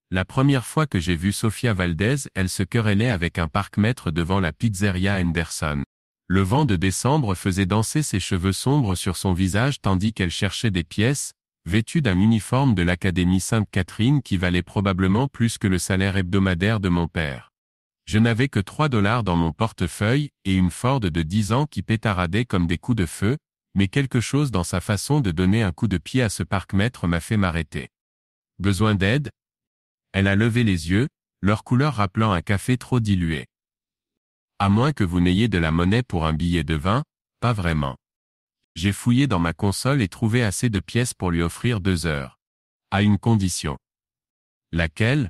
La première fois que j'ai vu Sofia Valdez, elle se querellait avec un parc-mètre devant la pizzeria Henderson. Le vent de décembre faisait danser ses cheveux sombres sur son visage tandis qu'elle cherchait des pièces, vêtue d'un uniforme de l'Académie Sainte-Catherine qui valait probablement plus que le salaire hebdomadaire de mon père. Je n'avais que 3 $ dans mon portefeuille et une Ford de 10 ans qui pétaradait comme des coups de feu, mais quelque chose dans sa façon de donner un coup de pied à ce parc-mètre m'a fait m'arrêter. Besoin d'aide? Elle a levé les yeux, leur couleur rappelant un café trop dilué. À moins que vous n'ayez de la monnaie pour un billet de 20, pas vraiment. J'ai fouillé dans ma console et trouvé assez de pièces pour lui offrir 2 heures. À une condition. Laquelle?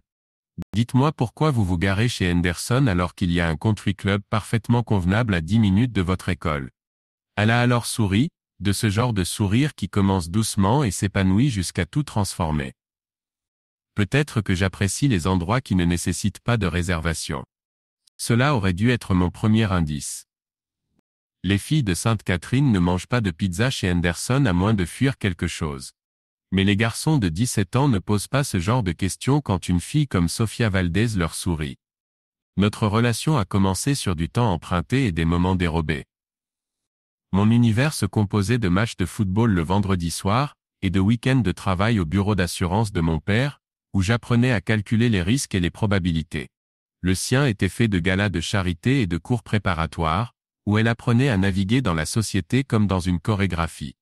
Dites-moi pourquoi vous vous garez chez Henderson alors qu'il y a un country club parfaitement convenable à 10 minutes de votre école. Elle a alors souri, de ce genre de sourire qui commence doucement et s'épanouit jusqu'à tout transformer. Peut-être que j'apprécie les endroits qui ne nécessitent pas de réservation. Cela aurait dû être mon premier indice. Les filles de Sainte-Catherine ne mangent pas de pizza chez Henderson à moins de fuir quelque chose. Mais les garçons de 17 ans ne posent pas ce genre de questions quand une fille comme Sofia Valdez leur sourit. Notre relation a commencé sur du temps emprunté et des moments dérobés. Mon univers se composait de matchs de football le vendredi soir, et de week-ends de travail au bureau d'assurance de mon père, où j'apprenais à calculer les risques et les probabilités. Le sien était fait de galas de charité et de cours préparatoires, où elle apprenait à naviguer dans la société comme dans une chorégraphie.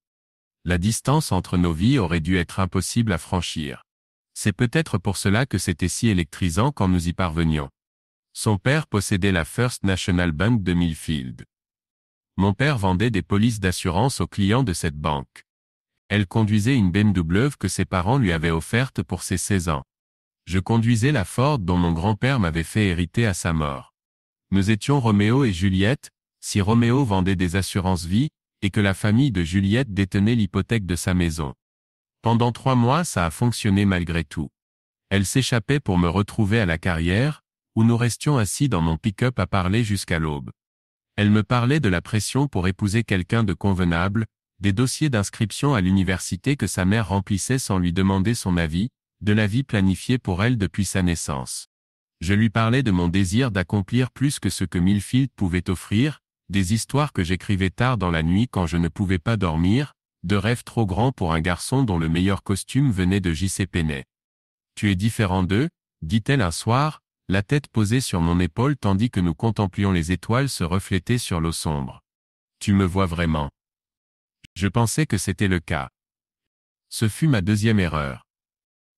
La distance entre nos vies aurait dû être impossible à franchir. C'est peut-être pour cela que c'était si électrisant quand nous y parvenions. Son père possédait la First National Bank de Millfield. Mon père vendait des polices d'assurance aux clients de cette banque. Elle conduisait une BMW que ses parents lui avaient offerte pour ses 16 ans. Je conduisais la Ford dont mon grand-père m'avait fait hériter à sa mort. Nous étions Roméo et Juliette, si Roméo vendait des assurances vie, et que la famille de Juliette détenait l'hypothèque de sa maison. Pendant 3 mois ça a fonctionné malgré tout. Elle s'échappait pour me retrouver à la carrière, où nous restions assis dans mon pick-up à parler jusqu'à l'aube. Elle me parlait de la pression pour épouser quelqu'un de convenable, des dossiers d'inscription à l'université que sa mère remplissait sans lui demander son avis, de la vie planifiée pour elle depuis sa naissance. Je lui parlais de mon désir d'accomplir plus que ce que Millfield pouvait offrir, des histoires que j'écrivais tard dans la nuit quand je ne pouvais pas dormir, de rêves trop grands pour un garçon dont le meilleur costume venait de J.C. Penney. « Tu es différent d'eux » dit-elle un soir, la tête posée sur mon épaule tandis que nous contemplions les étoiles se refléter sur l'eau sombre. « Tu me vois vraiment. » Je pensais que c'était le cas. Ce fut ma deuxième erreur.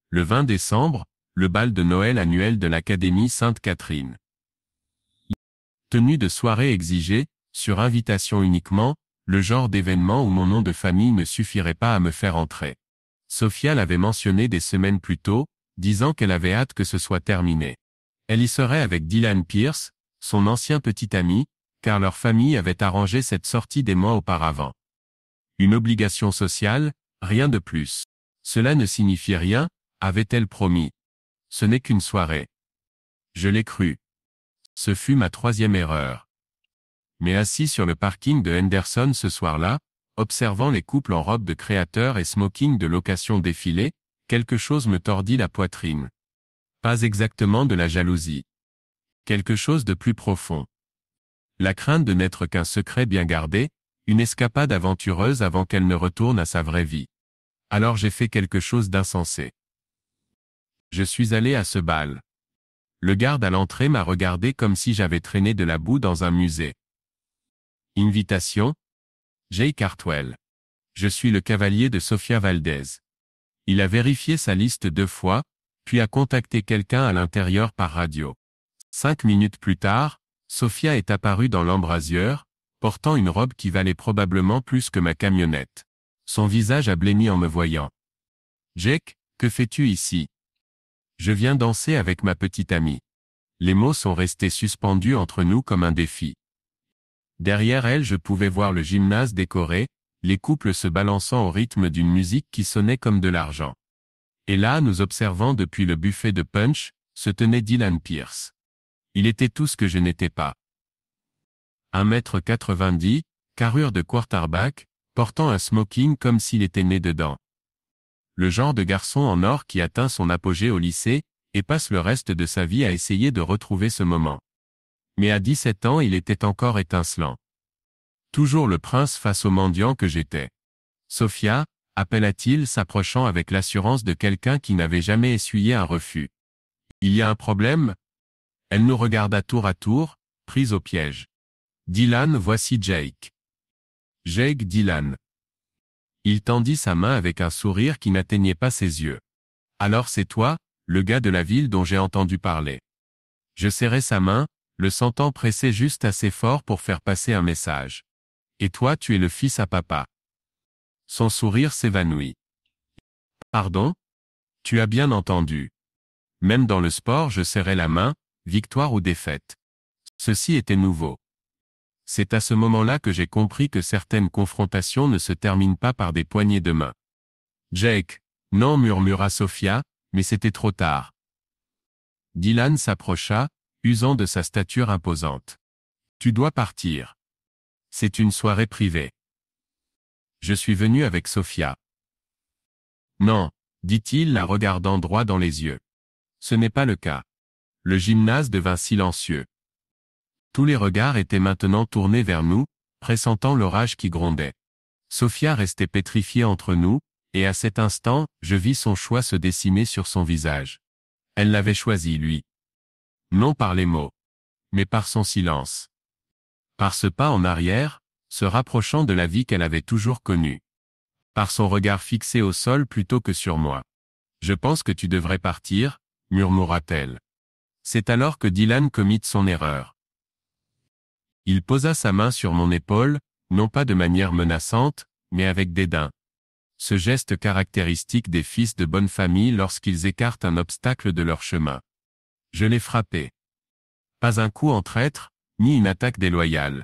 Le 20 décembre, le bal de Noël annuel de l'Académie Sainte-Catherine. Tenue de soirée exigée, sur invitation uniquement, le genre d'événement où mon nom de famille ne suffirait pas à me faire entrer. Sofia l'avait mentionné des semaines plus tôt, disant qu'elle avait hâte que ce soit terminé. Elle y serait avec Dylan Pierce, son ancien petit ami, car leur famille avait arrangé cette sortie des mois auparavant. Une obligation sociale, rien de plus. Cela ne signifie rien, avait-elle promis. Ce n'est qu'une soirée. Je l'ai cru. Ce fut ma 3e erreur. Mais assis sur le parking de Henderson ce soir-là, observant les couples en robe de créateur et smoking de location défilés, quelque chose me tordit la poitrine. Pas exactement de la jalousie. Quelque chose de plus profond. La crainte de n'être qu'un secret bien gardé, une escapade aventureuse avant qu'elle ne retourne à sa vraie vie. Alors j'ai fait quelque chose d'insensé. Je suis allé à ce bal. Le garde à l'entrée m'a regardé comme si j'avais traîné de la boue dans un musée. Invitation? Jay Cartwell. Je suis le cavalier de Sofia Valdez. Il a vérifié sa liste 2 fois, puis a contacté quelqu'un à l'intérieur par radio. 5 minutes plus tard, Sofia est apparue dans l'embrasure, portant une robe qui valait probablement plus que ma camionnette. Son visage a blêmi en me voyant. « Jake, que fais-tu ici ?» « Je viens danser avec ma petite amie. » Les mots sont restés suspendus entre nous comme un défi. Derrière elle je pouvais voir le gymnase décoré, les couples se balançant au rythme d'une musique qui sonnait comme de l'argent. Et là, nous observant depuis le buffet de punch, se tenait Dylan Pierce. Il était tout ce que je n'étais pas. 1,90 m, carrure de quarterback, portant un smoking comme s'il était né dedans. Le genre de garçon en or qui atteint son apogée au lycée, et passe le reste de sa vie à essayer de retrouver ce moment. Mais à 17 ans il était encore étincelant. Toujours le prince face au mendiant que j'étais. Sophia, appela-t-il s'approchant avec l'assurance de quelqu'un qui n'avait jamais essuyé un refus. Il y a un problème? Elle nous regarda tour à tour, prise au piège. Dylan, voici Jake. Jake Dylan. Il tendit sa main avec un sourire qui n'atteignait pas ses yeux. Alors c'est toi, le gars de la ville dont j'ai entendu parler. Je serrai sa main, le sentant pressé juste assez fort pour faire passer un message. Et toi tu es le fils à papa. Son sourire s'évanouit. Pardon? Tu as bien entendu. Même dans le sport je serrais la main, victoire ou défaite. Ceci était nouveau. C'est à ce moment-là que j'ai compris que certaines confrontations ne se terminent pas par des poignées de main. Jake, non, murmura Sophia, mais c'était trop tard. Dylan s'approcha, usant de sa stature imposante. Tu dois partir. C'est une soirée privée. Je suis venu avec Sophia. Non, dit-il la regardant droit dans les yeux. Ce n'est pas le cas. Le gymnase devint silencieux. Tous les regards étaient maintenant tournés vers nous, pressentant l'orage qui grondait. Sophia restait pétrifiée entre nous, et à cet instant, je vis son choix se dessiner sur son visage. Elle l'avait choisi, lui. Non par les mots, mais par son silence. Par ce pas en arrière, se rapprochant de la vie qu'elle avait toujours connue. Par son regard fixé au sol plutôt que sur moi. Je pense que tu devrais partir, murmura-t-elle. C'est alors que Dylan commit son erreur. Il posa sa main sur mon épaule, non pas de manière menaçante, mais avec dédain. Ce geste caractéristique des fils de bonne famille lorsqu'ils écartent un obstacle de leur chemin. Je l'ai frappé. Pas un coup en traître, ni une attaque déloyale.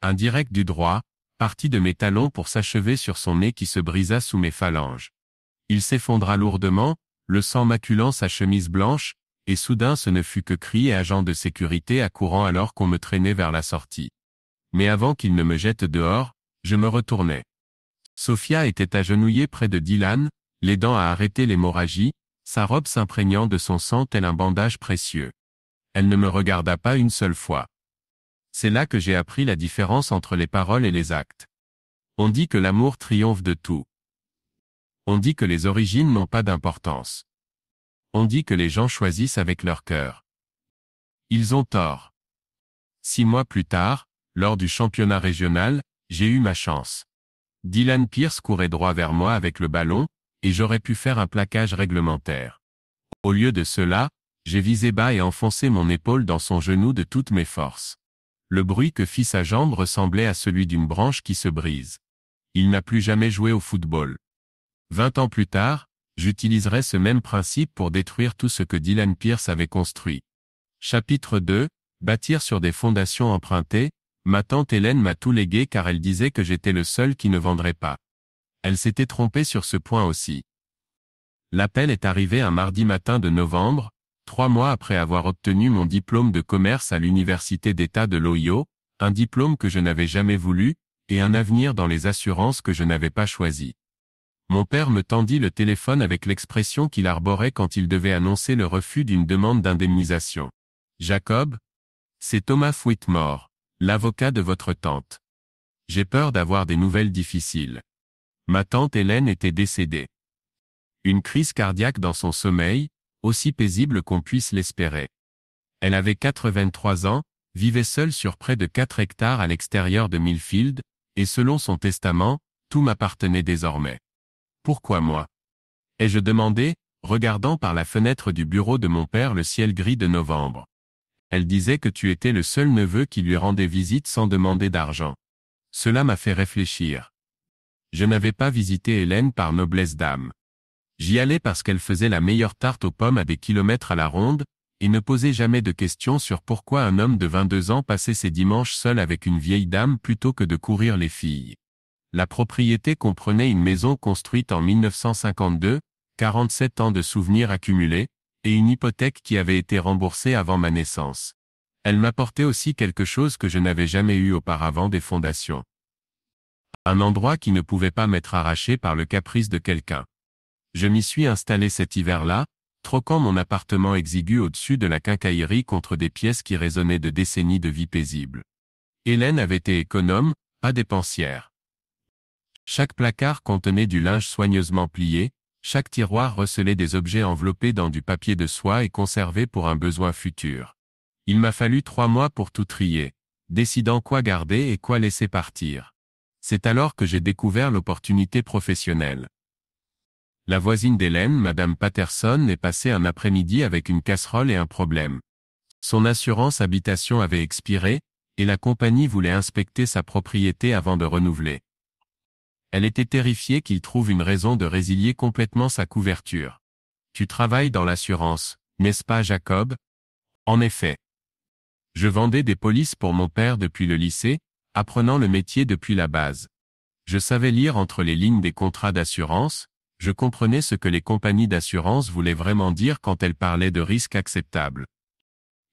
Un direct du droit, parti de mes talons pour s'achever sur son nez qui se brisa sous mes phalanges. Il s'effondra lourdement, le sang maculant sa chemise blanche, et soudain ce ne fut que cris et agents de sécurité accourant alors qu'on me traînait vers la sortie. Mais avant qu'il ne me jette dehors, je me retournai. Sophia était agenouillée près de Dylan, l'aidant à arrêter l'hémorragie, sa robe s'imprégnant de son sang tel un bandage précieux. Elle ne me regarda pas une seule fois. C'est là que j'ai appris la différence entre les paroles et les actes. On dit que l'amour triomphe de tout. On dit que les origines n'ont pas d'importance. On dit que les gens choisissent avec leur cœur. Ils ont tort. 6 mois plus tard, lors du championnat régional, j'ai eu ma chance. Dylan Pierce courait droit vers moi avec le ballon, et j'aurais pu faire un plaquage réglementaire. Au lieu de cela, j'ai visé bas et enfoncé mon épaule dans son genou de toutes mes forces. Le bruit que fit sa jambe ressemblait à celui d'une branche qui se brise. Il n'a plus jamais joué au football. 20 ans plus tard, j'utiliserai ce même principe pour détruire tout ce que Dylan Pierce avait construit. Chapitre 2, bâtir sur des fondations empruntées. Ma tante Hélène m'a tout légué car elle disait que j'étais le seul qui ne vendrait pas. Elle s'était trompée sur ce point aussi. L'appel est arrivé un mardi matin de novembre, 3 mois après avoir obtenu mon diplôme de commerce à l'Université d'État de l'Ohio, un diplôme que je n'avais jamais voulu, et un avenir dans les assurances que je n'avais pas choisi. Mon père me tendit le téléphone avec l'expression qu'il arborait quand il devait annoncer le refus d'une demande d'indemnisation. Jacob? C'est Thomas Whitmore, l'avocat de votre tante. J'ai peur d'avoir des nouvelles difficiles. Ma tante Hélène était décédée. Une crise cardiaque dans son sommeil, aussi paisible qu'on puisse l'espérer. Elle avait 83 ans, vivait seule sur près de 4 hectares à l'extérieur de Millfield, et selon son testament, tout m'appartenait désormais. Pourquoi moi? Ai-je demandé, regardant par la fenêtre du bureau de mon père le ciel gris de novembre. Elle disait que tu étais le seul neveu qui lui rendait visite sans demander d'argent. Cela m'a fait réfléchir. Je n'avais pas visité Hélène par noblesse d'âme. J'y allais parce qu'elle faisait la meilleure tarte aux pommes à des kilomètres à la ronde, et ne posait jamais de questions sur pourquoi un homme de 22 ans passait ses dimanches seul avec une vieille dame plutôt que de courir les filles. La propriété comprenait une maison construite en 1952, 47 ans de souvenirs accumulés, et une hypothèque qui avait été remboursée avant ma naissance. Elle m'apportait aussi quelque chose que je n'avais jamais eu auparavant, des fondations. Un endroit qui ne pouvait pas m'être arraché par le caprice de quelqu'un. Je m'y suis installé cet hiver-là, troquant mon appartement exigu au-dessus de la quincaillerie contre des pièces qui résonnaient de décennies de vie paisible. Hélène avait été économe, pas dépensière. Chaque placard contenait du linge soigneusement plié, chaque tiroir recelait des objets enveloppés dans du papier de soie et conservés pour un besoin futur. Il m'a fallu 3 mois pour tout trier, décidant quoi garder et quoi laisser partir. C'est alors que j'ai découvert l'opportunité professionnelle. La voisine d'Hélène, Madame Patterson, est passée un après-midi avec une casserole et un problème. Son assurance habitation avait expiré, et la compagnie voulait inspecter sa propriété avant de renouveler. Elle était terrifiée qu'il trouve une raison de résilier complètement sa couverture. « Tu travailles dans l'assurance, n'est-ce pas Jacob ?» En effet. Je vendais des polices pour mon père depuis le lycée, apprenant le métier depuis la base. Je savais lire entre les lignes des contrats d'assurance, je comprenais ce que les compagnies d'assurance voulaient vraiment dire quand elles parlaient de risques acceptables.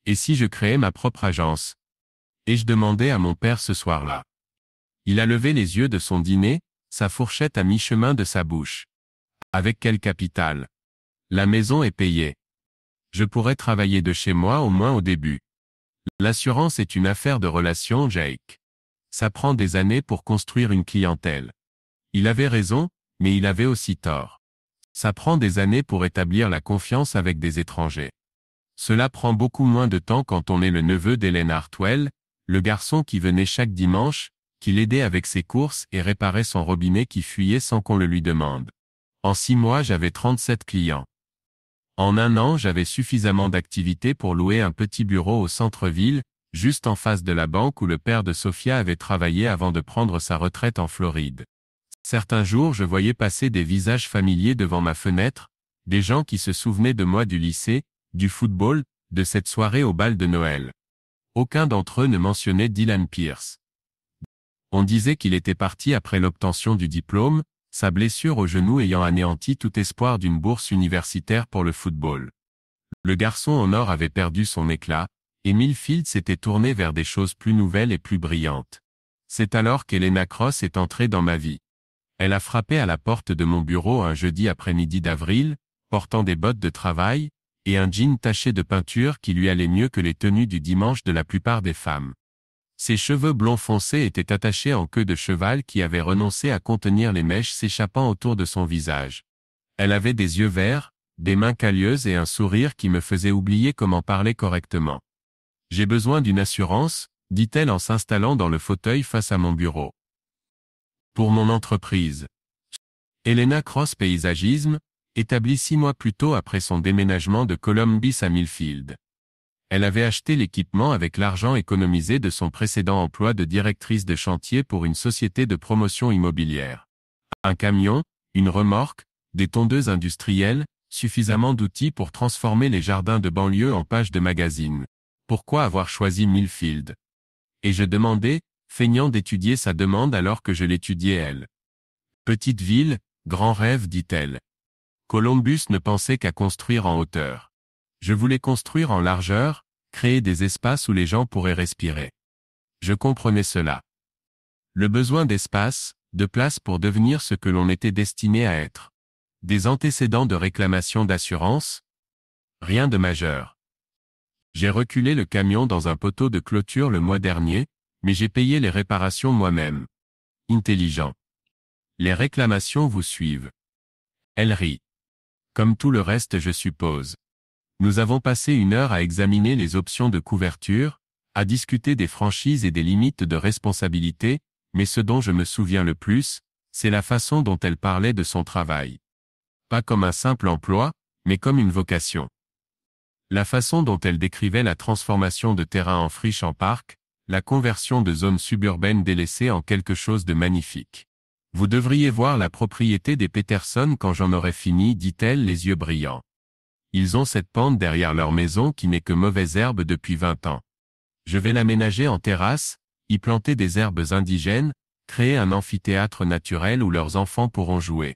Et si je créais ma propre agence? Et je demandais à mon père ce soir-là. Il a levé les yeux de son dîner, sa fourchette à mi-chemin de sa bouche. Avec quel capital? La maison est payée. Je pourrais travailler de chez moi au moins au début. L'assurance est une affaire de relations, Jake. Ça prend des années pour construire une clientèle. Il avait raison, mais il avait aussi tort. Ça prend des années pour établir la confiance avec des étrangers. Cela prend beaucoup moins de temps quand on est le neveu d'Hélène Hartwell, le garçon qui venait chaque dimanche, qui l'aidait avec ses courses et réparait son robinet qui fuyait sans qu'on le lui demande. En 6 mois, j'avais 37 clients. En 1 an, j'avais suffisamment d'activités pour louer un petit bureau au centre-ville, juste en face de la banque où le père de Sophia avait travaillé avant de prendre sa retraite en Floride. Certains jours, je voyais passer des visages familiers devant ma fenêtre, des gens qui se souvenaient de moi du lycée, du football, de cette soirée au bal de Noël. Aucun d'entre eux ne mentionnait Dylan Pierce. On disait qu'il était parti après l'obtention du diplôme, sa blessure au genou ayant anéanti tout espoir d'une bourse universitaire pour le football. Le garçon en or avait perdu son éclat, et Millfield s'était tourné vers des choses plus nouvelles et plus brillantes. C'est alors qu'Helena Cross est entrée dans ma vie. Elle a frappé à la porte de mon bureau un jeudi après-midi d'avril, portant des bottes de travail, et un jean taché de peinture qui lui allait mieux que les tenues du dimanche de la plupart des femmes. Ses cheveux blonds foncés étaient attachés en queue de cheval qui avait renoncé à contenir les mèches s'échappant autour de son visage. Elle avait des yeux verts, des mains calleuses et un sourire qui me faisait oublier comment parler correctement. « J'ai besoin d'une assurance », dit-elle en s'installant dans le fauteuil face à mon bureau. Pour mon entreprise. Helena Cross Paysagisme, établie 6 mois plus tôt après son déménagement de Columbus à Millfield. Elle avait acheté l'équipement avec l'argent économisé de son précédent emploi de directrice de chantier pour une société de promotion immobilière. Un camion, une remorque, des tondeuses industrielles, suffisamment d'outils pour transformer les jardins de banlieue en pages de magazines. Pourquoi avoir choisi Millfield? Et je demandais, feignant d'étudier sa demande alors que je l'étudiais elle. Petite ville, grand rêve, dit-elle. Columbus ne pensait qu'à construire en hauteur. Je voulais construire en largeur, créer des espaces où les gens pourraient respirer. Je comprenais cela. Le besoin d'espace, de place pour devenir ce que l'on était destiné à être. Des antécédents de réclamation d'assurance? Rien de majeur. J'ai reculé le camion dans un poteau de clôture le mois dernier, mais j'ai payé les réparations moi-même. Intelligent. Les réclamations vous suivent. Elle rit. Comme tout le reste, je suppose. Nous avons passé 1 heure à examiner les options de couverture, à discuter des franchises et des limites de responsabilité, mais ce dont je me souviens le plus, c'est la façon dont elle parlait de son travail. Pas comme un simple emploi, mais comme une vocation. La façon dont elle décrivait la transformation de terrain en friche en parc, la conversion de zones suburbaines délaissées en quelque chose de magnifique. Vous devriez voir la propriété des Peterson quand j'en aurai fini, dit-elle les yeux brillants. Ils ont cette pente derrière leur maison qui n'est que mauvaise herbe depuis 20 ans. Je vais l'aménager en terrasse, y planter des herbes indigènes, créer un amphithéâtre naturel où leurs enfants pourront jouer.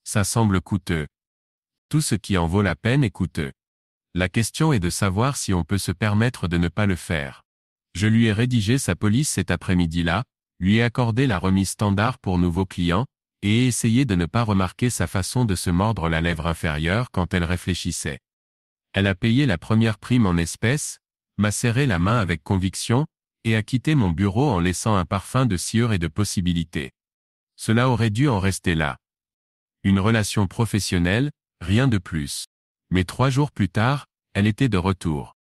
Ça semble coûteux. Tout ce qui en vaut la peine est coûteux. La question est de savoir si on peut se permettre de ne pas le faire. Je lui ai rédigé sa police cet après-midi-là, lui ai accordé la remise standard pour nouveaux clients, et essayé de ne pas remarquer sa façon de se mordre la lèvre inférieure quand elle réfléchissait. Elle a payé la première prime en espèces, m'a serré la main avec conviction, et a quitté mon bureau en laissant un parfum de sciure et de possibilités. Cela aurait dû en rester là. Une relation professionnelle, rien de plus. Mais 3 jours plus tard, elle était de retour.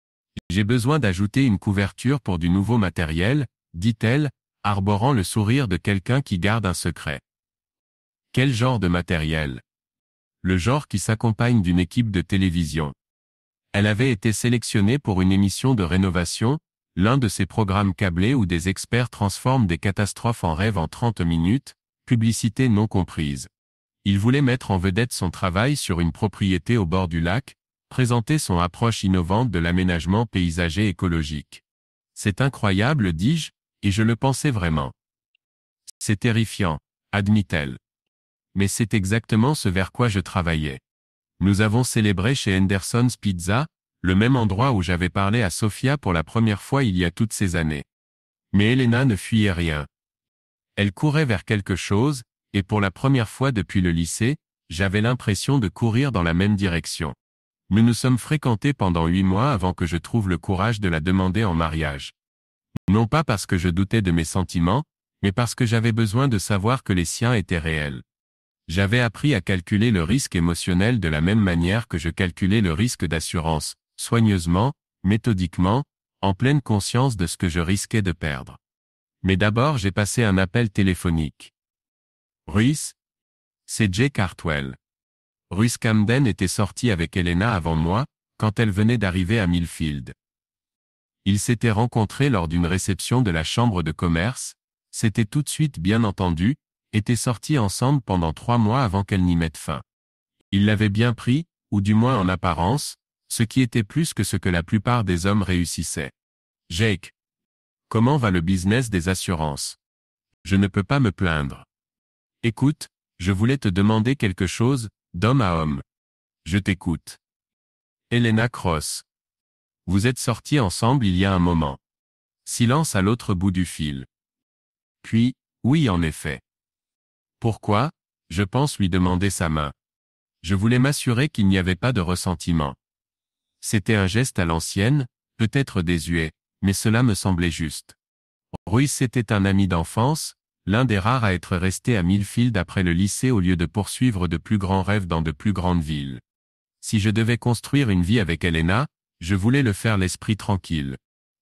J'ai besoin d'ajouter une couverture pour du nouveau matériel, dit-elle, arborant le sourire de quelqu'un qui garde un secret. Quel genre de matériel? Le genre qui s'accompagne d'une équipe de télévision. Elle avait été sélectionnée pour une émission de rénovation, l'un de ces programmes câblés où des experts transforment des catastrophes en rêve en 30 minutes, publicité non comprise. Il voulait mettre en vedette son travail sur une propriété au bord du lac, présenter son approche innovante de l'aménagement paysager écologique. C'est incroyable, dis-je, et je le pensais vraiment. C'est terrifiant, admit-elle. Mais c'est exactement ce vers quoi je travaillais. Nous avons célébré chez Henderson's Pizza, le même endroit où j'avais parlé à Sophia pour la première fois il y a toutes ces années. Mais Elena ne fuyait rien. Elle courait vers quelque chose, et pour la première fois depuis le lycée, j'avais l'impression de courir dans la même direction. Nous nous sommes fréquentés pendant 8 mois avant que je trouve le courage de la demander en mariage. Non pas parce que je doutais de mes sentiments, mais parce que j'avais besoin de savoir que les siens étaient réels. J'avais appris à calculer le risque émotionnel de la même manière que je calculais le risque d'assurance, soigneusement, méthodiquement, en pleine conscience de ce que je risquais de perdre. Mais d'abord j'ai passé un appel téléphonique. Ruiz? C'est Jay Cartwell. Ruiz Camden était sorti avec Elena avant moi, quand elle venait d'arriver à Millfield. Ils s'étaient rencontrés lors d'une réception de la chambre de commerce, s'étaient tout de suite bien entendus, étaient sortis ensemble pendant 3 mois avant qu'elle n'y mette fin. Ils l'avaient bien pris, ou du moins en apparence, ce qui était plus que ce que la plupart des hommes réussissaient. Jake. Comment va le business des assurances? Je ne peux pas me plaindre. Écoute, je voulais te demander quelque chose, d'homme à homme. Je t'écoute. Elena Cross. Vous êtes sortis ensemble il y a un moment. Silence à l'autre bout du fil. Puis, oui en effet. Pourquoi? Je pense lui demander sa main. Je voulais m'assurer qu'il n'y avait pas de ressentiment. C'était un geste à l'ancienne, peut-être désuet, mais cela me semblait juste. Ruiz était un ami d'enfance, l'un des rares à être resté à Millfield après le lycée au lieu de poursuivre de plus grands rêves dans de plus grandes villes. Si je devais construire une vie avec Elena, je voulais le faire l'esprit tranquille.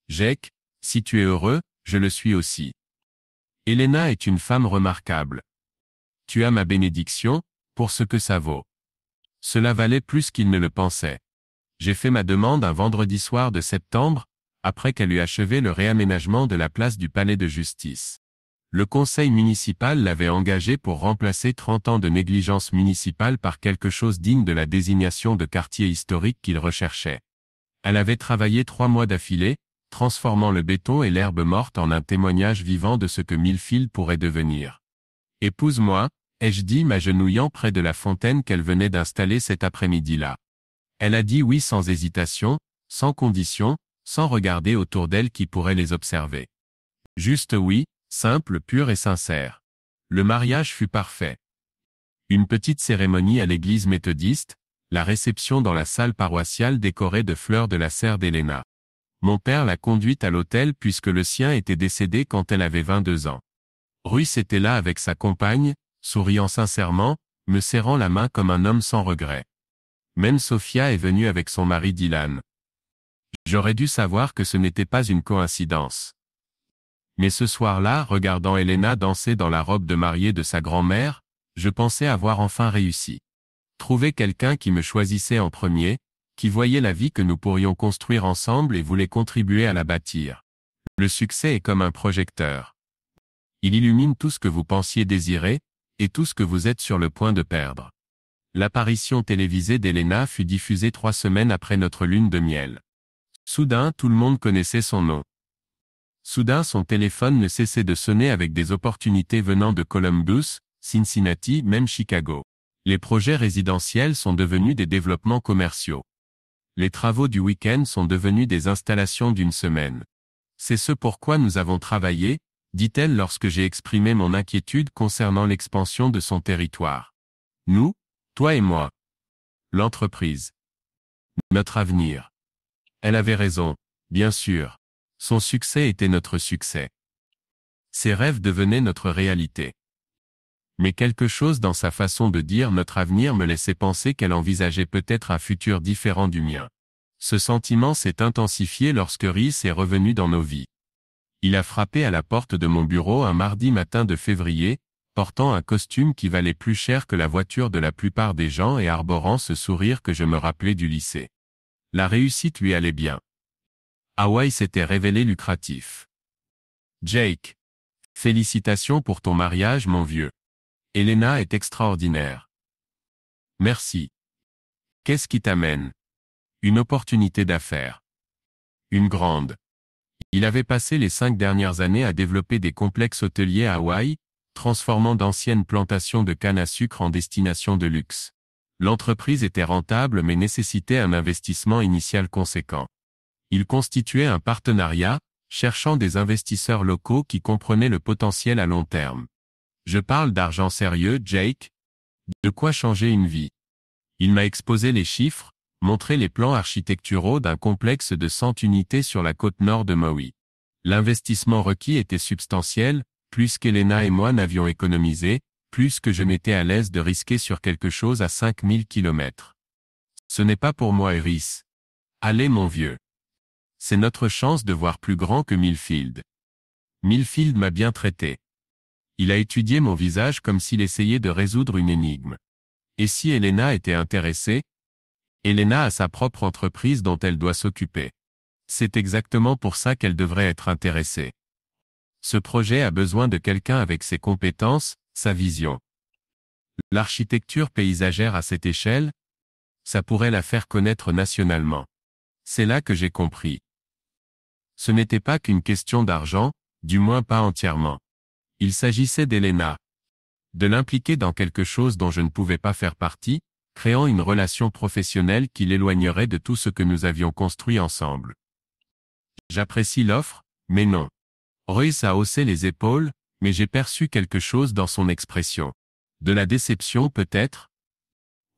Jake, si tu es heureux, je le suis aussi. Elena est une femme remarquable. Tu as ma bénédiction, pour ce que ça vaut. Cela valait plus qu'il ne le pensait. J'ai fait ma demande un vendredi soir de septembre, après qu'elle eut achevé le réaménagement de la place du palais de justice. Le conseil municipal l'avait engagée pour remplacer 30 ans de négligence municipale par quelque chose digne de la désignation de quartier historique qu'il recherchait. Elle avait travaillé 3 mois d'affilée, transformant le béton et l'herbe morte en un témoignage vivant de ce que Millfield pourrait devenir. Épouse-moi, ai-je dit m'agenouillant près de la fontaine qu'elle venait d'installer cet après-midi-là. Elle a dit oui sans hésitation, sans condition, sans regarder autour d'elle qui pourrait les observer. Juste oui, simple, pur et sincère. Le mariage fut parfait. Une petite cérémonie à l'église méthodiste, la réception dans la salle paroissiale décorée de fleurs de la serre d'Elena. Mon père l'a conduite à l'hôtel puisque le sien était décédé quand elle avait 22 ans. Ruiz était là avec sa compagne, souriant sincèrement, me serrant la main comme un homme sans regret. Même Sophia est venue avec son mari Dylan. J'aurais dû savoir que ce n'était pas une coïncidence. Mais ce soir-là, regardant Elena danser dans la robe de mariée de sa grand-mère, je pensais avoir enfin réussi. Trouver quelqu'un qui me choisissait en premier, qui voyait la vie que nous pourrions construire ensemble et voulait contribuer à la bâtir. Le succès est comme un projecteur. Il illumine tout ce que vous pensiez désirer, et tout ce que vous êtes sur le point de perdre. L'apparition télévisée d'Elena fut diffusée 3 semaines après notre lune de miel. Soudain tout le monde connaissait son nom. Soudain son téléphone ne cessait de sonner avec des opportunités venant de Columbus, Cincinnati, même Chicago. Les projets résidentiels sont devenus des développements commerciaux. Les travaux du week-end sont devenus des installations d'une semaine. C'est ce pourquoi nous avons travaillé, dit-elle lorsque j'ai exprimé mon inquiétude concernant l'expansion de son territoire. Nous, toi et moi. L'entreprise. Notre avenir. Elle avait raison, bien sûr. Son succès était notre succès. Ses rêves devenaient notre réalité. Mais quelque chose dans sa façon de dire notre avenir me laissait penser qu'elle envisageait peut-être un futur différent du mien. Ce sentiment s'est intensifié lorsque Rhys est revenu dans nos vies. Il a frappé à la porte de mon bureau un mardi matin de février, portant un costume qui valait plus cher que la voiture de la plupart des gens et arborant ce sourire que je me rappelais du lycée. La réussite lui allait bien. Hawaï s'était révélé lucratif. Jake. Félicitations pour ton mariage, mon vieux. Elena est extraordinaire. Merci. Qu'est-ce qui t'amène? Une opportunité d'affaires. Une grande. Il avait passé les 5 dernières années à développer des complexes hôteliers à Hawaï, transformant d'anciennes plantations de canne à sucre en destination de luxe. L'entreprise était rentable mais nécessitait un investissement initial conséquent. Il constituait un partenariat, cherchant des investisseurs locaux qui comprenaient le potentiel à long terme. Je parle d'argent sérieux, Jake. De quoi changer une vie. Il m'a exposé les chiffres, montré les plans architecturaux d'un complexe de 100 unités sur la côte nord de Maui. L'investissement requis était substantiel, plus qu'Elena et moi n'avions économisé, plus que je m'étais à l'aise de risquer sur quelque chose à 5000 km. Ce n'est pas pour moi, Rhys. Allez, mon vieux. C'est notre chance de voir plus grand que Millfield. Millfield m'a bien traité. Il a étudié mon visage comme s'il essayait de résoudre une énigme. Et si Elena était intéressée? Elena a sa propre entreprise dont elle doit s'occuper. C'est exactement pour ça qu'elle devrait être intéressée. Ce projet a besoin de quelqu'un avec ses compétences, sa vision. L'architecture paysagère à cette échelle, ça pourrait la faire connaître nationalement. C'est là que j'ai compris. Ce n'était pas qu'une question d'argent, du moins pas entièrement. Il s'agissait d'Elena. De l'impliquer dans quelque chose dont je ne pouvais pas faire partie, créant une relation professionnelle qui l'éloignerait de tout ce que nous avions construit ensemble. J'apprécie l'offre, mais non. Rhys a haussé les épaules, mais j'ai perçu quelque chose dans son expression. De la déception peut-être?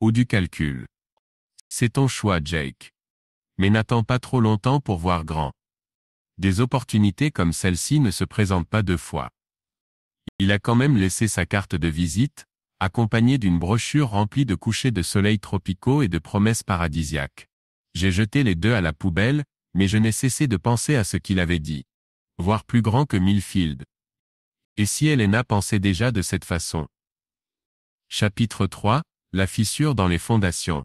Ou du calcul. C'est ton choix, Jake. Mais n'attends pas trop longtemps pour voir grand. Des opportunités comme celle-ci ne se présentent pas 2 fois. Il a quand même laissé sa carte de visite, accompagnée d'une brochure remplie de couchers de soleil tropicaux et de promesses paradisiaques. J'ai jeté les 2 à la poubelle, mais je n'ai cessé de penser à ce qu'il avait dit. Voir plus grand que Millfield. Et si Elena pensait déjà de cette façon? Chapitre 3, la fissure dans les fondations.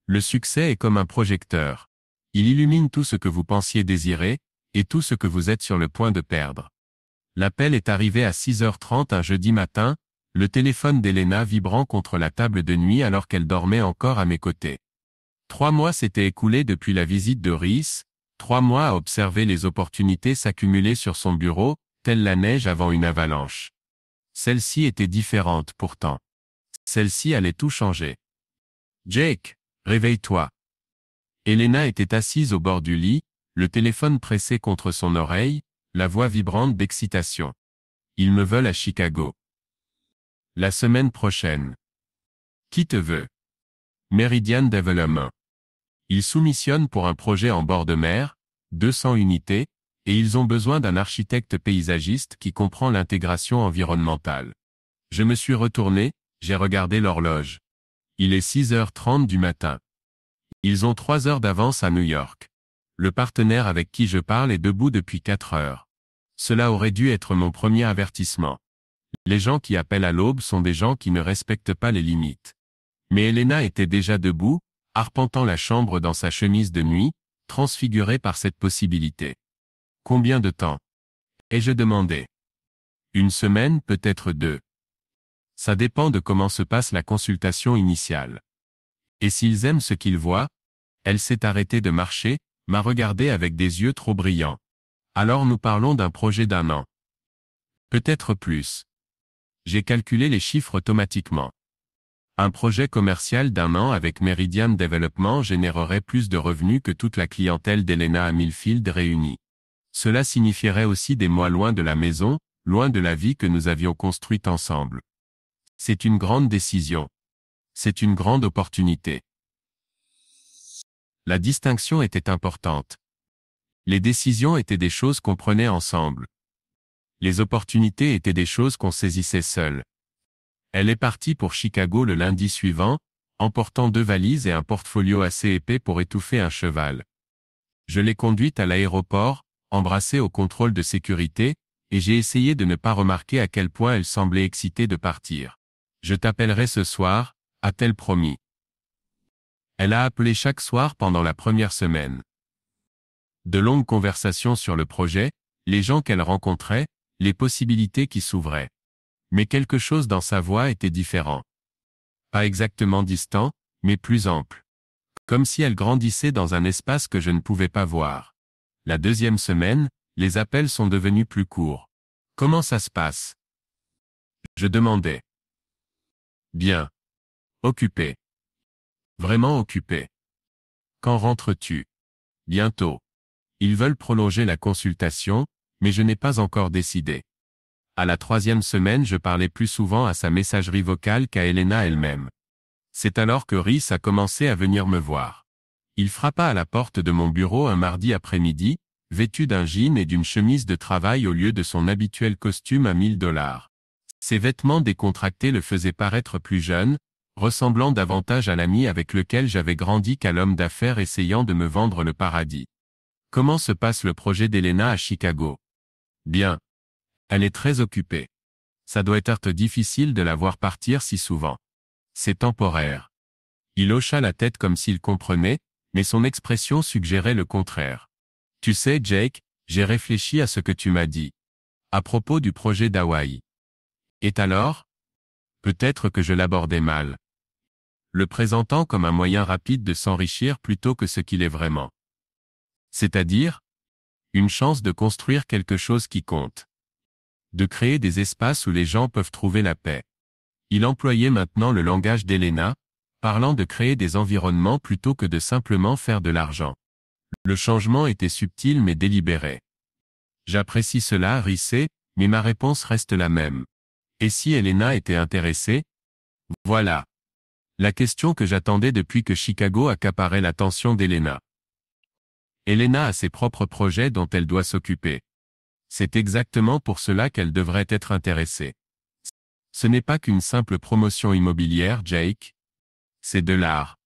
Le succès est comme un projecteur. Il illumine tout ce que vous pensiez désirer, et tout ce que vous êtes sur le point de perdre. L'appel est arrivé à 6h30 un jeudi matin, le téléphone d'Elena vibrant contre la table de nuit alors qu'elle dormait encore à mes côtés. 3 mois s'étaient écoulés depuis la visite de Rhys, 3 mois à observer les opportunités s'accumuler sur son bureau, telle la neige avant une avalanche. Celle-ci était différente pourtant. Celle-ci allait tout changer. Jake, réveille-toi. Elena était assise au bord du lit, le téléphone pressé contre son oreille, la voix vibrante d'excitation. Ils me veulent à Chicago. La semaine prochaine. Qui te veut? Meridian Development. Ils soumissionnent pour un projet en bord de mer, 200 unités, et ils ont besoin d'un architecte paysagiste qui comprend l'intégration environnementale. Je me suis retourné, j'ai regardé l'horloge. Il est 6h30 du matin. Ils ont 3 heures d'avance à New York. Le partenaire avec qui je parle est debout depuis 4 heures. Cela aurait dû être mon premier avertissement. Les gens qui appellent à l'aube sont des gens qui ne respectent pas les limites. Mais Elena était déjà debout, arpentant la chambre dans sa chemise de nuit, transfigurée par cette possibilité. Combien de temps? Ai-je demandé. 1 semaine, peut-être 2. Ça dépend de comment se passe la consultation initiale. Et s'ils aiment ce qu'ils voient? Elle s'est arrêtée de marcher, m'a regardé avec des yeux trop brillants. Alors nous parlons d'un projet d'1 an. Peut-être plus. J'ai calculé les chiffres automatiquement. Un projet commercial d'1 an avec Meridian Development générerait plus de revenus que toute la clientèle d'Elena à Millfield réunie. Cela signifierait aussi des mois loin de la maison, loin de la vie que nous avions construite ensemble. C'est une grande décision. C'est une grande opportunité. La distinction était importante. Les décisions étaient des choses qu'on prenait ensemble. Les opportunités étaient des choses qu'on saisissait seul. Elle est partie pour Chicago le lundi suivant, emportant 2 valises et un portfolio assez épais pour étouffer un cheval. Je l'ai conduite à l'aéroport, embrassée au contrôle de sécurité, et j'ai essayé de ne pas remarquer à quel point elle semblait excitée de partir. Je t'appellerai ce soir, a-t-elle promis. Elle a appelé chaque soir pendant la première semaine. De longues conversations sur le projet, les gens qu'elle rencontrait, les possibilités qui s'ouvraient. Mais quelque chose dans sa voix était différent. Pas exactement distant, mais plus ample. Comme si elle grandissait dans un espace que je ne pouvais pas voir. La deuxième semaine, les appels sont devenus plus courts. Comment ça se passe? Je demandais. Bien. Occupé. Vraiment occupé. Quand rentres-tu? Bientôt. Ils veulent prolonger la consultation, mais je n'ai pas encore décidé. À la 3e semaine, je parlais plus souvent à sa messagerie vocale qu'à Elena elle-même. C'est alors que Rhys a commencé à venir me voir. Il frappa à la porte de mon bureau un mardi après-midi, vêtu d'un jean et d'une chemise de travail au lieu de son habituel costume à $1000. Ses vêtements décontractés le faisaient paraître plus jeune, ressemblant davantage à l'ami avec lequel j'avais grandi qu'à l'homme d'affaires essayant de me vendre le paradis. Comment se passe le projet d'Elena à Chicago? Bien. Elle est très occupée. Ça doit être difficile de la voir partir si souvent. C'est temporaire. Il hocha la tête comme s'il comprenait, mais son expression suggérait le contraire. Tu sais, Jake, j'ai réfléchi à ce que tu m'as dit. À propos du projet d'Hawaï. Et alors? Peut-être que je l'abordais mal. Le présentant comme un moyen rapide de s'enrichir plutôt que ce qu'il est vraiment. C'est-à-dire? Une chance de construire quelque chose qui compte. De créer des espaces où les gens peuvent trouver la paix. Il employait maintenant le langage d'Elena, parlant de créer des environnements plutôt que de simplement faire de l'argent. Le changement était subtil mais délibéré. J'apprécie cela, Rissé, mais ma réponse reste la même. Et si Elena était intéressée? Voilà. La question que j'attendais depuis que Chicago accaparait l'attention d'Elena. Elena a ses propres projets dont elle doit s'occuper. C'est exactement pour cela qu'elle devrait être intéressée. Ce n'est pas qu'une simple promotion immobilière, Jake. C'est de l'art.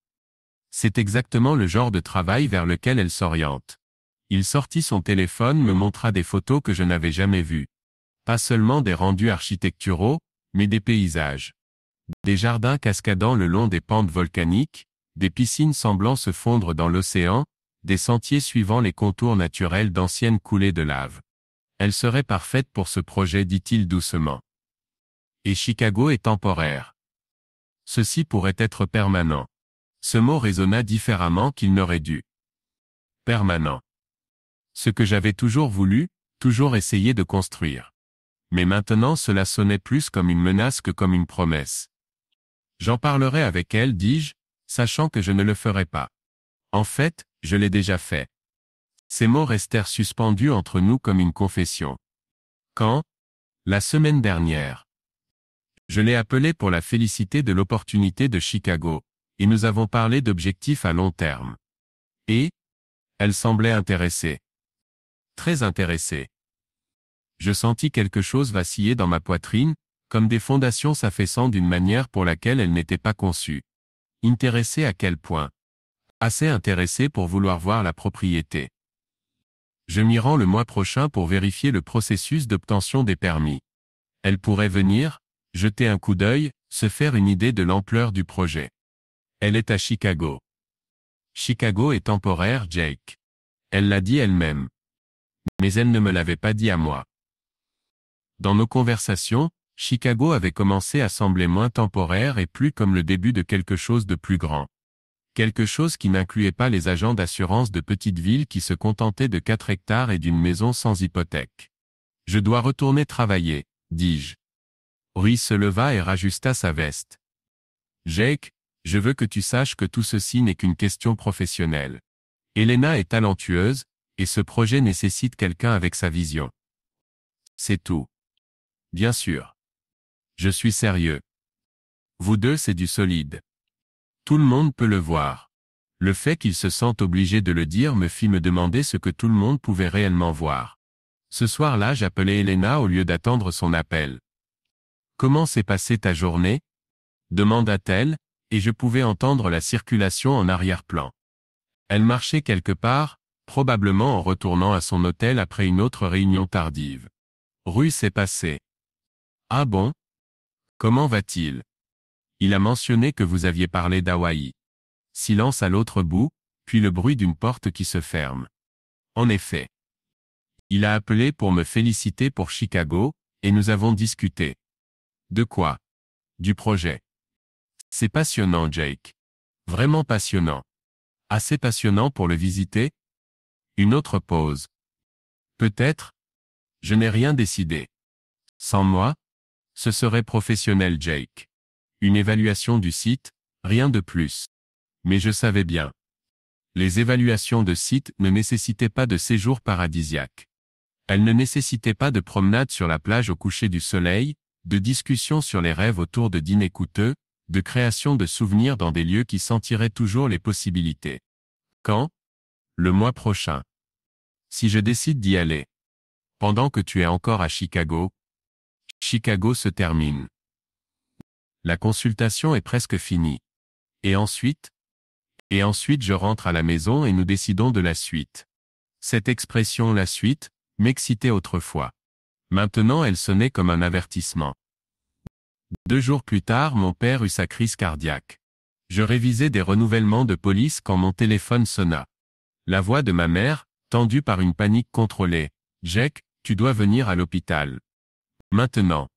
C'est exactement le genre de travail vers lequel elle s'oriente. Il sortit son téléphone, me montra des photos que je n'avais jamais vues. Pas seulement des rendus architecturaux, mais des paysages. Des jardins cascadant le long des pentes volcaniques, des piscines semblant se fondre dans l'océan, des sentiers suivant les contours naturels d'anciennes coulées de lave. Elle serait parfaite pour ce projet, dit-il doucement. Et Chicago est temporaire. Ceci pourrait être permanent. Ce mot résonna différemment qu'il n'aurait dû. Permanent. Ce que j'avais toujours voulu, toujours essayé de construire. Mais maintenant cela sonnait plus comme une menace que comme une promesse. J'en parlerai avec elle, dis-je, sachant que je ne le ferai pas. En fait, je l'ai déjà fait. Ces mots restèrent suspendus entre nous comme une confession. Quand? La semaine dernière. Je l'ai appelée pour la féliciter de l'opportunité de Chicago, et nous avons parlé d'objectifs à long terme. Et? Elle semblait intéressée. Très intéressée. Je sentis quelque chose vaciller dans ma poitrine, comme des fondations s'affaissant d'une manière pour laquelle elle n'était pas conçue. Intéressée à quel point? Assez intéressée pour vouloir voir la propriété. Je m'y rends le mois prochain pour vérifier le processus d'obtention des permis. Elle pourrait venir, jeter un coup d'œil, se faire une idée de l'ampleur du projet. Elle est à Chicago. Chicago est temporaire, Jake. Elle l'a dit elle-même. Mais elle ne me l'avait pas dit à moi. Dans nos conversations, Chicago avait commencé à sembler moins temporaire et plus comme le début de quelque chose de plus grand. Quelque chose qui n'incluait pas les agents d'assurance de petites villes qui se contentaient de 4 hectares et d'une maison sans hypothèque. Je dois retourner travailler, dis-je. Rhys se leva et rajusta sa veste. Jake, je veux que tu saches que tout ceci n'est qu'une question professionnelle. Elena est talentueuse, et ce projet nécessite quelqu'un avec sa vision. C'est tout. Bien sûr. Je suis sérieux. Vous deux, c'est du solide. Tout le monde peut le voir. Le fait qu'il se sente obligé de le dire me fit me demander ce que tout le monde pouvait réellement voir. Ce soir-là, j'appelais Elena au lieu d'attendre son appel. Comment s'est passée ta journée? Demanda-t-elle, et je pouvais entendre la circulation en arrière-plan. Elle marchait quelque part, probablement en retournant à son hôtel après une autre réunion tardive. Rue s'est passée. Ah bon? Comment va-t-il? Il a mentionné que vous aviez parlé d'Hawaï. Silence à l'autre bout, puis le bruit d'une porte qui se ferme. En effet. Il a appelé pour me féliciter pour Chicago, et nous avons discuté. De quoi? Du projet. C'est passionnant, Jake. Vraiment passionnant. Assez passionnant pour le visiter? Une autre pause. Peut-être? Je n'ai rien décidé. Sans moi? Ce serait professionnel, Jake. Une évaluation du site, rien de plus. Mais je savais bien. Les évaluations de site ne nécessitaient pas de séjour paradisiaque. Elles ne nécessitaient pas de promenade sur la plage au coucher du soleil, de discussion sur les rêves autour de dîners coûteux, de création de souvenirs dans des lieux qui sentiraient toujours les possibilités. Quand? Le mois prochain. Si je décide d'y aller. Pendant que tu es encore à Chicago. Chicago se termine. La consultation est presque finie. Et ensuite? Et ensuite je rentre à la maison et nous décidons de la suite. Cette expression la suite m'excitait autrefois. Maintenant elle sonnait comme un avertissement. 2 jours plus tard, mon père eut sa crise cardiaque. Je révisais des renouvellements de police quand mon téléphone sonna. La voix de ma mère, tendue par une panique contrôlée. « Jake, tu dois venir à l'hôpital. » Maintenant.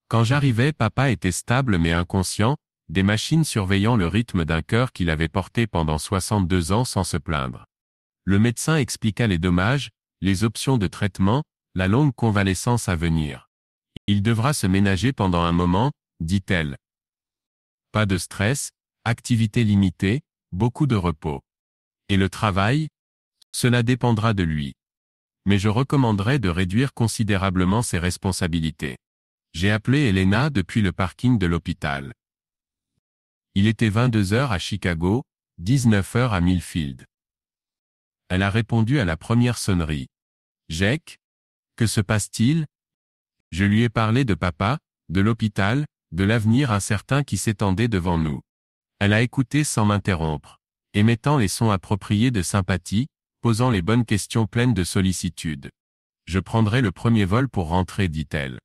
Quand j'arrivais, papa était stable mais inconscient, des machines surveillant le rythme d'un cœur qu'il avait porté pendant 62 ans sans se plaindre. Le médecin expliqua les dommages, les options de traitement, la longue convalescence à venir. Il devra se ménager pendant un moment, dit-elle. Pas de stress, activité limitée, beaucoup de repos. Et le travail? Cela dépendra de lui. Mais je recommanderais de réduire considérablement ses responsabilités. J'ai appelé Elena depuis le parking de l'hôpital. Il était 22 heures à Chicago, 19 heures à Millfield. Elle a répondu à la première sonnerie. Jake? Que se passe-t-il? Je lui ai parlé de papa, de l'hôpital, de l'avenir incertain qui s'étendait devant nous. Elle a écouté sans m'interrompre, émettant les sons appropriés de sympathie, posant les bonnes questions pleines de sollicitude. Je prendrai le premier vol pour rentrer, dit-elle.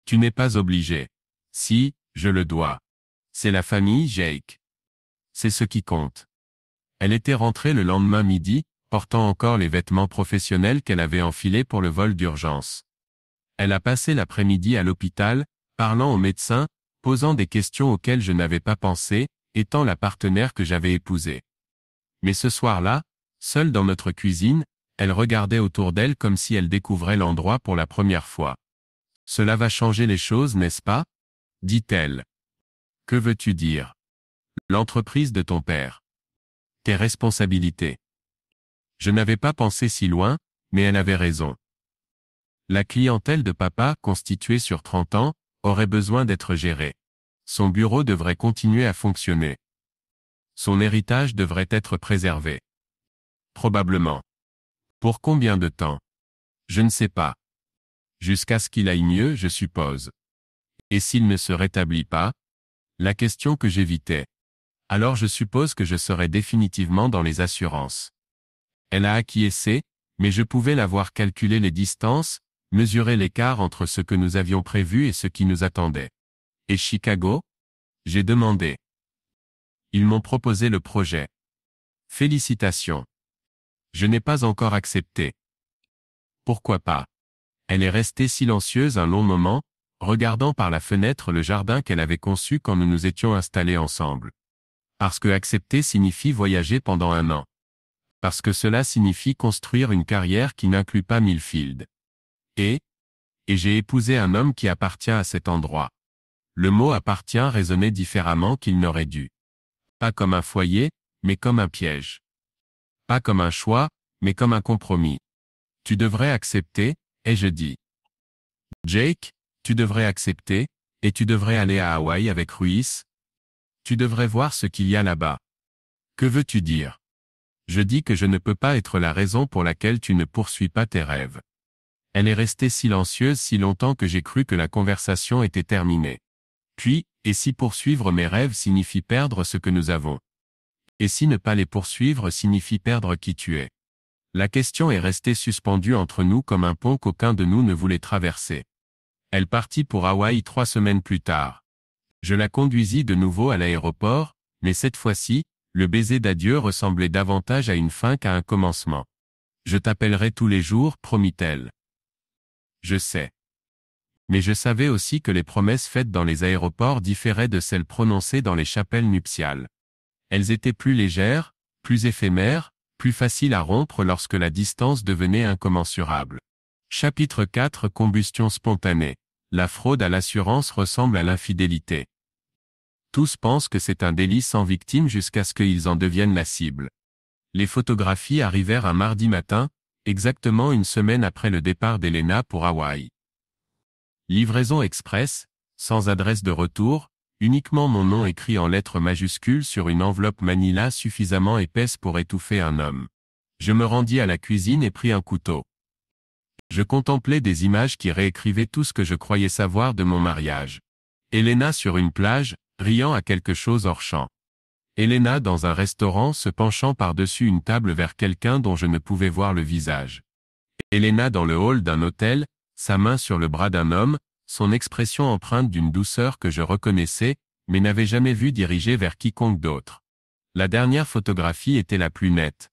Tu n'es pas obligé. Si, je le dois. C'est la famille, Jake. C'est ce qui compte. Elle était rentrée le lendemain midi, portant encore les vêtements professionnels qu'elle avait enfilés pour le vol d'urgence. Elle a passé l'après-midi à l'hôpital, parlant au médecin, posant des questions auxquelles je n'avais pas pensé, étant la partenaire que j'avais épousée. Mais ce soir-là, seule dans notre cuisine, elle regardait autour d'elle comme si elle découvrait l'endroit pour la première fois. « Cela va changer les choses, n'est-ce pas? » dit-elle. « Que veux-tu dire? L'entreprise de ton père. Tes responsabilités. » Je n'avais pas pensé si loin, mais elle avait raison. La clientèle de papa, constituée sur 30 ans, aurait besoin d'être gérée. Son bureau devrait continuer à fonctionner. Son héritage devrait être préservé. Probablement. Pour combien de temps? Je ne sais pas. Jusqu'à ce qu'il aille mieux, je suppose. Et s'il ne se rétablit pas? La question que j'évitais. Alors je suppose que je serai définitivement dans les assurances. Elle a acquiescé, mais je pouvais la voir calculer les distances, mesurer l'écart entre ce que nous avions prévu et ce qui nous attendait. Et Chicago? J'ai demandé. Ils m'ont proposé le projet. Félicitations. Je n'ai pas encore accepté. Pourquoi pas? Elle est restée silencieuse un long moment, regardant par la fenêtre le jardin qu'elle avait conçu quand nous nous étions installés ensemble. Parce que accepter signifie voyager pendant 1 an. Parce que cela signifie construire une carrière qui n'inclut pas Millfield. Et j'ai épousé un homme qui appartient à cet endroit. Le mot appartient résonnait différemment qu'il n'aurait dû. Pas comme un foyer, mais comme un piège. Pas comme un choix, mais comme un compromis. Tu devrais accepter, ai-je dit. Jake, Tu devrais accepter, et tu devrais aller à Hawaï avec Ruiz. Tu devrais voir ce qu'il y a là-bas. Que veux-tu dire? Je dis que je ne peux pas être la raison pour laquelle tu ne poursuis pas tes rêves. Elle est restée silencieuse si longtemps que j'ai cru que la conversation était terminée. Puis, et si poursuivre mes rêves signifie perdre ce que nous avons? Et si ne pas les poursuivre signifie perdre qui tu es? La question est restée suspendue entre nous comme un pont qu'aucun de nous ne voulait traverser. Elle partit pour Hawaï 3 semaines plus tard. Je la conduisis de nouveau à l'aéroport, mais cette fois-ci, le baiser d'adieu ressemblait davantage à une fin qu'à un commencement. Je t'appellerai tous les jours, promit-elle. Je sais. Mais je savais aussi que les promesses faites dans les aéroports différaient de celles prononcées dans les chapelles nuptiales. Elles étaient plus légères, plus éphémères, plus faciles à rompre lorsque la distance devenait incommensurable. Chapitre 4 Combustion spontanée. La fraude à l'assurance ressemble à l'infidélité. Tous pensent que c'est un délit sans victime jusqu'à ce qu'ils en deviennent la cible. Les photographies arrivèrent un mardi matin, exactement une semaine après le départ d'Elena pour Hawaï. Livraison express, sans adresse de retour, uniquement mon nom écrit en lettres majuscules sur une enveloppe manila suffisamment épaisse pour étouffer un homme. Je me rendis à la cuisine et pris un couteau. Je contemplais des images qui réécrivaient tout ce que je croyais savoir de mon mariage. Elena sur une plage, riant à quelque chose hors champ. Elena dans un restaurant se penchant par-dessus une table vers quelqu'un dont je ne pouvais voir le visage. Elena dans le hall d'un hôtel, sa main sur le bras d'un homme, son expression empreinte d'une douceur que je reconnaissais, mais n'avais jamais vue dirigée vers quiconque d'autre. La dernière photographie était la plus nette.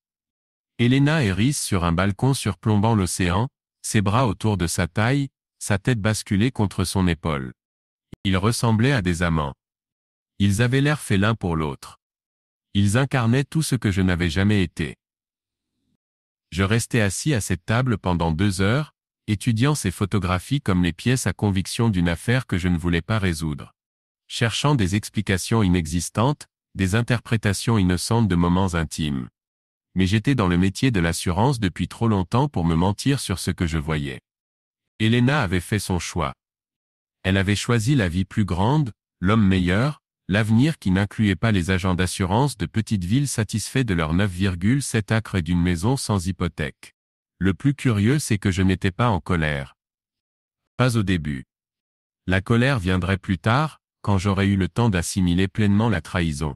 Elena et Rhys sur un balcon surplombant l'océan, ses bras autour de sa taille, sa tête basculée contre son épaule. Ils ressemblaient à des amants. Ils avaient l'air faits l'un pour l'autre. Ils incarnaient tout ce que je n'avais jamais été. Je restais assis à cette table pendant 2 heures, étudiant ces photographies comme les pièces à conviction d'une affaire que je ne voulais pas résoudre. Cherchant des explications inexistantes, des interprétations innocentes de moments intimes. Mais j'étais dans le métier de l'assurance depuis trop longtemps pour me mentir sur ce que je voyais. Elena avait fait son choix. Elle avait choisi la vie plus grande, l'homme meilleur, l'avenir qui n'incluait pas les agents d'assurance de petites villes satisfaits de leurs 9,7 acres et d'une maison sans hypothèque. Le plus curieux c'est que je n'étais pas en colère. Pas au début. La colère viendrait plus tard, quand j'aurais eu le temps d'assimiler pleinement la trahison.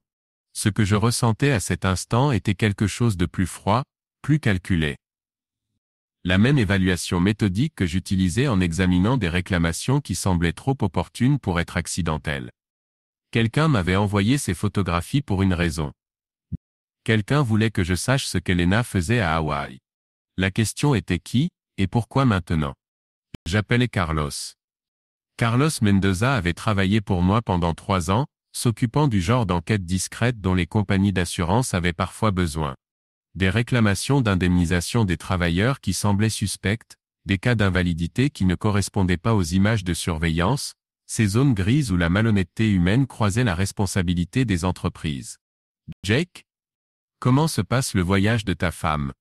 Ce que je ressentais à cet instant était quelque chose de plus froid, plus calculé. La même évaluation méthodique que j'utilisais en examinant des réclamations qui semblaient trop opportunes pour être accidentelles. Quelqu'un m'avait envoyé ces photographies pour une raison. Quelqu'un voulait que je sache ce qu'Elena faisait à Hawaï. La question était qui, et pourquoi maintenant? J'appelais Carlos. Carlos Mendoza avait travaillé pour moi pendant 3 ans, s'occupant du genre d'enquête discrète dont les compagnies d'assurance avaient parfois besoin. Des réclamations d'indemnisation des travailleurs qui semblaient suspectes, des cas d'invalidité qui ne correspondaient pas aux images de surveillance, ces zones grises où la malhonnêteté humaine croisait la responsabilité des entreprises. Jake? Comment se passe le voyage de ta femme?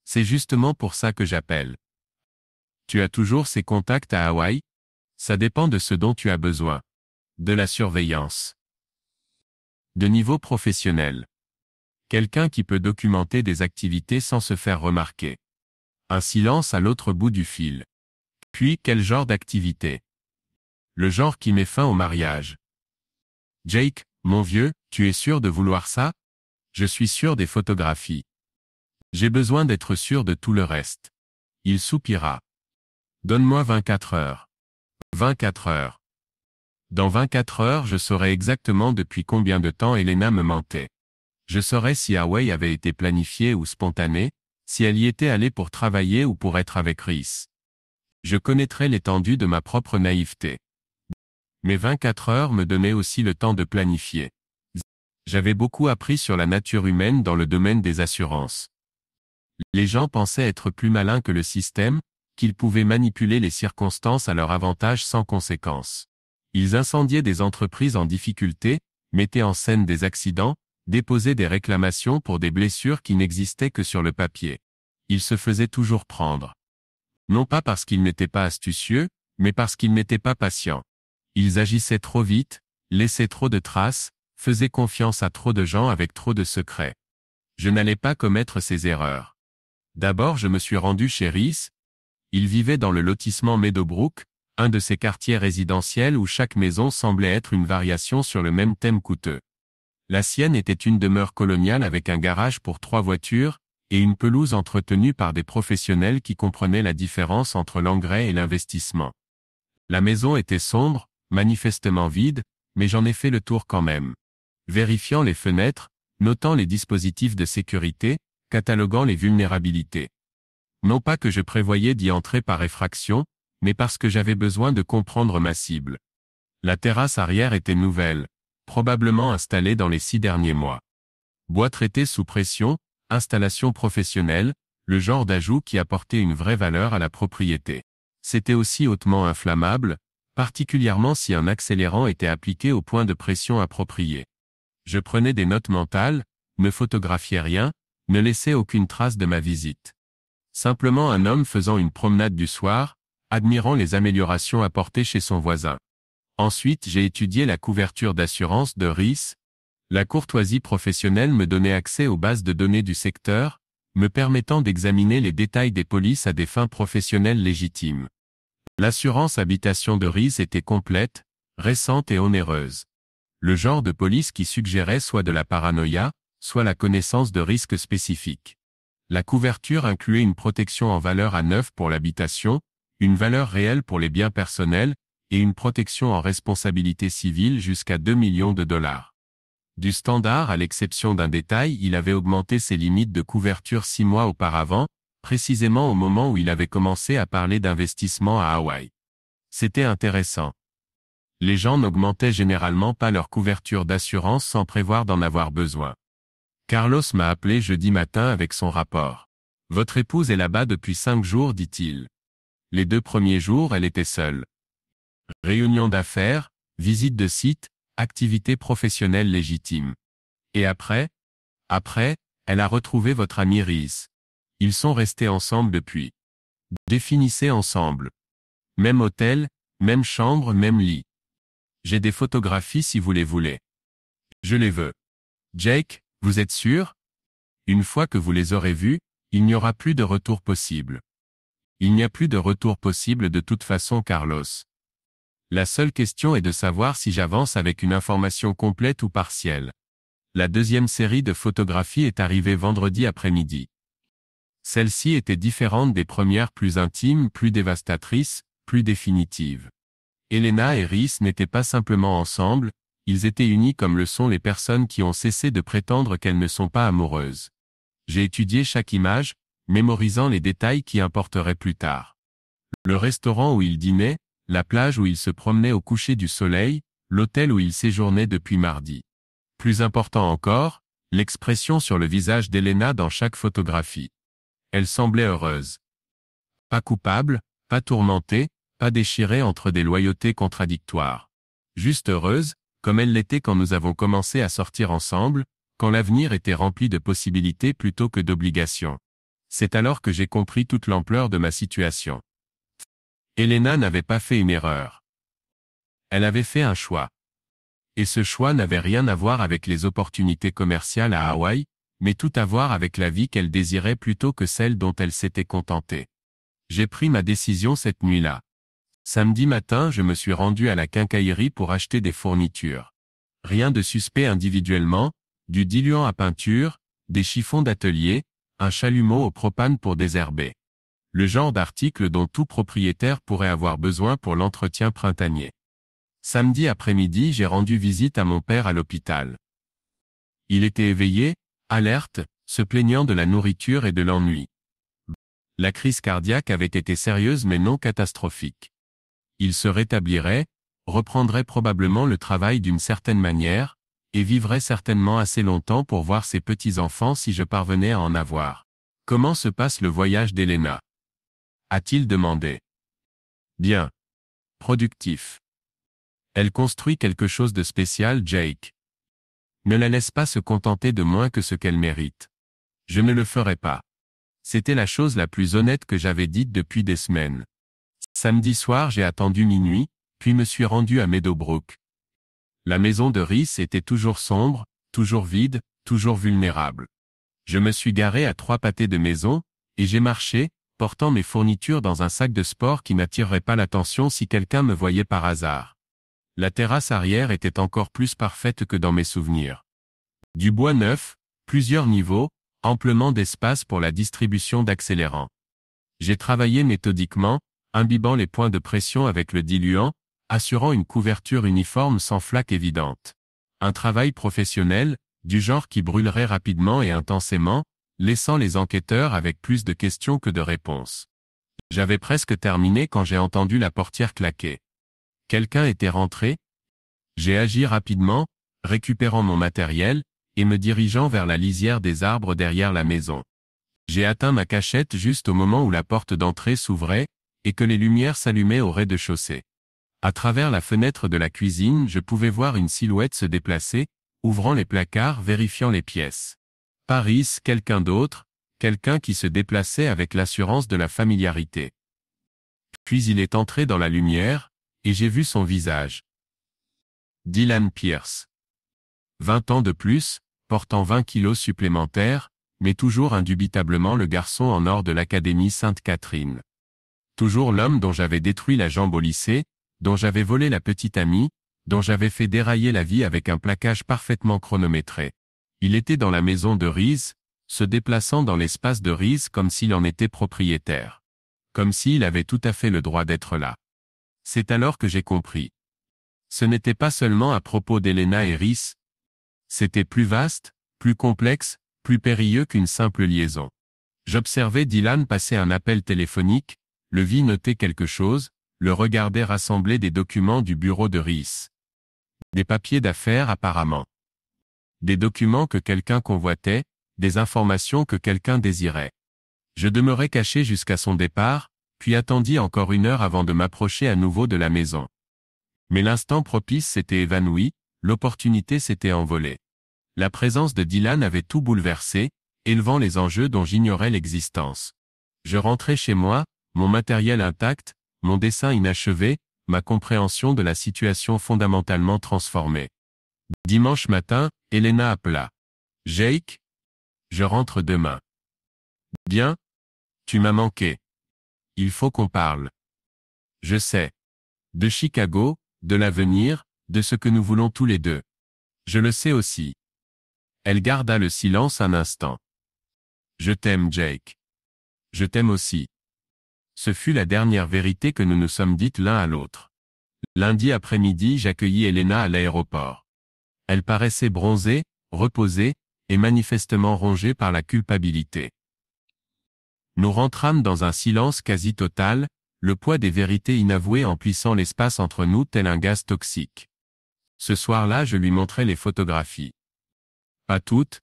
C'est justement pour ça que j'appelle. Tu as toujours ces contacts à Hawaï? Ça dépend de ce dont tu as besoin. De la surveillance. De niveau professionnel. Quelqu'un qui peut documenter des activités sans se faire remarquer. Un silence à l'autre bout du fil. Puis, quel genre d'activité? Le genre qui met fin au mariage. Jake, mon vieux, tu es sûr de vouloir ça? Je suis sûr des photographies. J'ai besoin d'être sûr de tout le reste. Il soupira. Donne-moi 24 heures. 24 heures. Dans 24 heures je saurai exactement depuis combien de temps Elena me mentait. Je saurais si Hawaï avait été planifié ou spontané, si elle y était allée pour travailler ou pour être avec Rhys. Je connaîtrais l'étendue de ma propre naïveté. Mais 24 heures me donnaient aussi le temps de planifier. J'avais beaucoup appris sur la nature humaine dans le domaine des assurances. Les gens pensaient être plus malins que le système, qu'ils pouvaient manipuler les circonstances à leur avantage sans conséquence. Ils incendiaient des entreprises en difficulté, mettaient en scène des accidents, déposaient des réclamations pour des blessures qui n'existaient que sur le papier. Ils se faisaient toujours prendre. Non pas parce qu'ils n'étaient pas astucieux, Mais parce qu'ils n'étaient pas patients. Ils agissaient trop vite, laissaient trop de traces, faisaient confiance à trop de gens avec trop de secrets. Je n'allais pas commettre ces erreurs. D'abord je me suis rendu chez Rhys. Il vivait dans le lotissement Meadowbrook, un de ces quartiers résidentiels où chaque maison semblait être une variation sur le même thème coûteux. La sienne était une demeure coloniale avec un garage pour 3 voitures, et une pelouse entretenue par des professionnels qui comprenaient la différence entre l'engrais et l'investissement. La maison était sombre, manifestement vide, mais j'en ai fait le tour quand même. Vérifiant les fenêtres, notant les dispositifs de sécurité, cataloguant les vulnérabilités. Non pas que je prévoyais d'y entrer par effraction, mais parce que j'avais besoin de comprendre ma cible. La terrasse arrière était nouvelle, probablement installée dans les 6 derniers mois. Bois traité sous pression, installation professionnelle, le genre d'ajout qui apportait une vraie valeur à la propriété. C'était aussi hautement inflammable, particulièrement si un accélérant était appliqué au point de pression approprié. Je prenais des notes mentales, ne photographiais rien, ne laissais aucune trace de ma visite. Simplement un homme faisant une promenade du soir, admirant les améliorations apportées chez son voisin. Ensuite j'ai étudié la couverture d'assurance de Rhys. La courtoisie professionnelle me donnait accès aux bases de données du secteur, me permettant d'examiner les détails des polices à des fins professionnelles légitimes. L'assurance habitation de Rhys était complète, récente et onéreuse. Le genre de police qui suggérait soit de la paranoïa, soit la connaissance de risques spécifiques. La couverture incluait une protection en valeur à neuf pour l'habitation, une valeur réelle pour les biens personnels, et une protection en responsabilité civile jusqu'à 2 millions de dollars. Du standard à l'exception d'un détail, il avait augmenté ses limites de couverture 6 mois auparavant, précisément au moment où il avait commencé à parler d'investissement à Hawaï. C'était intéressant. Les gens n'augmentaient généralement pas leur couverture d'assurance sans prévoir d'en avoir besoin. Carlos m'a appelé jeudi matin avec son rapport. « Votre épouse est là-bas depuis 5 jours, dit-il. Les 2 premiers jours, elle était seule. Réunion d'affaires, visite de site, activité professionnelle légitime. Et après, elle a retrouvé votre ami Rhys. Ils sont restés ensemble depuis. Définissez ensemble. Même hôtel, même chambre, même lit. J'ai des photographies si vous les voulez. Je les veux. Jake, vous êtes sûr? Une fois que vous les aurez vus, il n'y aura plus de retour possible. Il n'y a plus de retour possible de toute façon, Carlos. La seule question est de savoir si j'avance avec une information complète ou partielle. La deuxième série de photographies est arrivée vendredi après-midi. Celle-ci était différente des premières, plus intimes, plus dévastatrices, plus définitives. Elena et Rhys n'étaient pas simplement ensemble, ils étaient unis comme le sont les personnes qui ont cessé de prétendre qu'elles ne sont pas amoureuses. J'ai étudié chaque image, mémorisant les détails qui importeraient plus tard. Le restaurant où ils dînaient, la plage où ils se promenaient au coucher du soleil, l'hôtel où ils séjournaient depuis mardi. Plus important encore, l'expression sur le visage d'Elena dans chaque photographie. Elle semblait heureuse. Pas coupable, pas tourmentée, pas déchirée entre des loyautés contradictoires. Juste heureuse, comme elle l'était quand nous avons commencé à sortir ensemble, quand l'avenir était rempli de possibilités plutôt que d'obligations. C'est alors que j'ai compris toute l'ampleur de ma situation. Elena n'avait pas fait une erreur. Elle avait fait un choix. Et ce choix n'avait rien à voir avec les opportunités commerciales à Hawaï, mais tout à voir avec la vie qu'elle désirait plutôt que celle dont elle s'était contentée. J'ai pris ma décision cette nuit-là. Samedi matin, je me suis rendu à la quincaillerie pour acheter des fournitures. Rien de suspect individuellement, du diluant à peinture, des chiffons d'atelier, un chalumeau au propane pour désherber. Le genre d'article dont tout propriétaire pourrait avoir besoin pour l'entretien printanier. Samedi après-midi, j'ai rendu visite à mon père à l'hôpital. Il était éveillé, alerte, se plaignant de la nourriture et de l'ennui. La crise cardiaque avait été sérieuse mais non catastrophique. Il se rétablirait, reprendrait probablement le travail d'une certaine manière, et vivrait certainement assez longtemps pour voir ses petits-enfants si je parvenais à en avoir. Comment se passe le voyage d'Elena? A-t-il demandé. Bien. Productif. Elle construit quelque chose de spécial, Jake. Ne la laisse pas se contenter de moins que ce qu'elle mérite. Je ne le ferai pas. C'était la chose la plus honnête que j'avais dite depuis des semaines. Samedi soir j'ai attendu minuit, puis me suis rendu à Meadowbrook. La maison de Rhys était toujours sombre, toujours vide, toujours vulnérable. Je me suis garé à 3 pâtés de maison, et j'ai marché, portant mes fournitures dans un sac de sport qui n'attirerait pas l'attention si quelqu'un me voyait par hasard. La terrasse arrière était encore plus parfaite que dans mes souvenirs. Du bois neuf, plusieurs niveaux, amplement d'espace pour la distribution d'accélérants. J'ai travaillé méthodiquement, imbibant les points de pression avec le diluant, assurant une couverture uniforme sans flaque évidente. Un travail professionnel, du genre qui brûlerait rapidement et intensément, laissant les enquêteurs avec plus de questions que de réponses. J'avais presque terminé quand j'ai entendu la portière claquer. Quelqu'un était rentré. J'ai agi rapidement, récupérant mon matériel, et me dirigeant vers la lisière des arbres derrière la maison. J'ai atteint ma cachette juste au moment où la porte d'entrée s'ouvrait, et que les lumières s'allumaient au rez-de-chaussée. À travers la fenêtre de la cuisine, je pouvais voir une silhouette se déplacer, ouvrant les placards, vérifiant les pièces. Paris, quelqu'un d'autre, quelqu'un qui se déplaçait avec l'assurance de la familiarité. Puis il est entré dans la lumière, et j'ai vu son visage. Dylan Pierce. 20 ans de plus, portant 20 kilos supplémentaires, mais toujours indubitablement le garçon en or de l'Académie Sainte-Catherine. Toujours l'homme dont j'avais détruit la jambe au lycée, dont j'avais volé la petite amie, dont j'avais fait dérailler la vie avec un plaquage parfaitement chronométré. Il était dans la maison de Rhys, se déplaçant dans l'espace de Rhys comme s'il en était propriétaire. Comme s'il avait tout à fait le droit d'être là. C'est alors que j'ai compris. Ce n'était pas seulement à propos d'Elena et Rhys. C'était plus vaste, plus complexe, plus périlleux qu'une simple liaison. J'observais Dylan passer un appel téléphonique, le vis noter quelque chose, le regardais rassembler des documents du bureau de Rhys. Des papiers d'affaires apparemment. Des documents que quelqu'un convoitait, des informations que quelqu'un désirait. Je demeurai caché jusqu'à son départ, puis attendis encore 1 heure avant de m'approcher à nouveau de la maison. Mais l'instant propice s'était évanoui, l'opportunité s'était envolée. La présence de Dylan avait tout bouleversé, élevant les enjeux dont j'ignorais l'existence. Je rentrais chez moi, mon matériel intact, mon dessin inachevé, ma compréhension de la situation fondamentalement transformée. Dimanche matin, Elena appela. « Jake ? Je rentre demain. »« Bien ? Tu m'as manqué. Il faut qu'on parle. »« Je sais. De Chicago, de l'avenir, de ce que nous voulons tous les deux. Je le sais aussi. » Elle garda le silence un instant. « Je t'aime, Jake. Je t'aime aussi. » Ce fut la dernière vérité que nous nous sommes dites l'un à l'autre. Lundi après-midi, j'accueillis Elena à l'aéroport. Elle paraissait bronzée, reposée, et manifestement rongée par la culpabilité. Nous rentrâmes dans un silence quasi total, le poids des vérités inavouées emplissant l'espace entre nous tel un gaz toxique. Ce soir-là, je lui montrai les photographies. Pas toutes,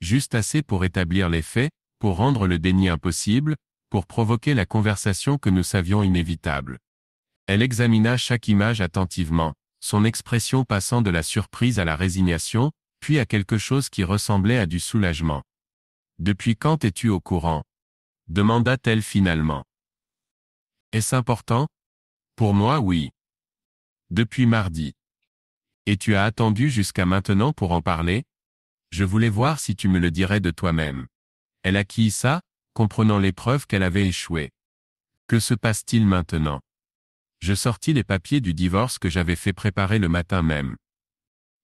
juste assez pour établir les faits, pour rendre le déni impossible, pour provoquer la conversation que nous savions inévitable. Elle examina chaque image attentivement, son expression passant de la surprise à la résignation, puis à quelque chose qui ressemblait à du soulagement. « Depuis quand es-tu au courant ?» demanda-t-elle finalement. « Est-ce important ? Pour moi, oui. Depuis mardi. Et tu as attendu jusqu'à maintenant pour en parler ? Je voulais voir si tu me le dirais de toi-même. » Elle acquit ça, comprenant l'épreuve qu'elle avait échoué. Que se passe-t-il maintenant ? Je sortis les papiers du divorce que j'avais fait préparer le matin même.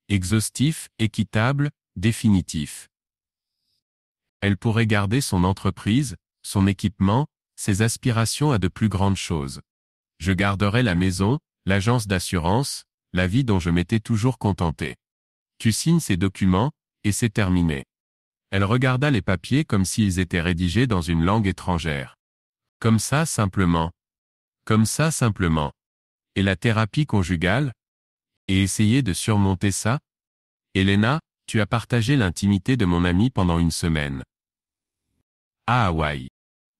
Exhaustif, équitable, définitif. Elle pourrait garder son entreprise, son équipement, ses aspirations à de plus grandes choses. Je garderai la maison, l'agence d'assurance, la vie dont je m'étais toujours contenté. Tu signes ces documents, et c'est terminé. Elle regarda les papiers comme s'ils étaient rédigés dans une langue étrangère. Comme ça simplement. Comme ça simplement. Et la thérapie conjugale ? Et essayer de surmonter ça ? Elena, tu as partagé l'intimité de mon ami pendant 1 semaine. À Hawaï.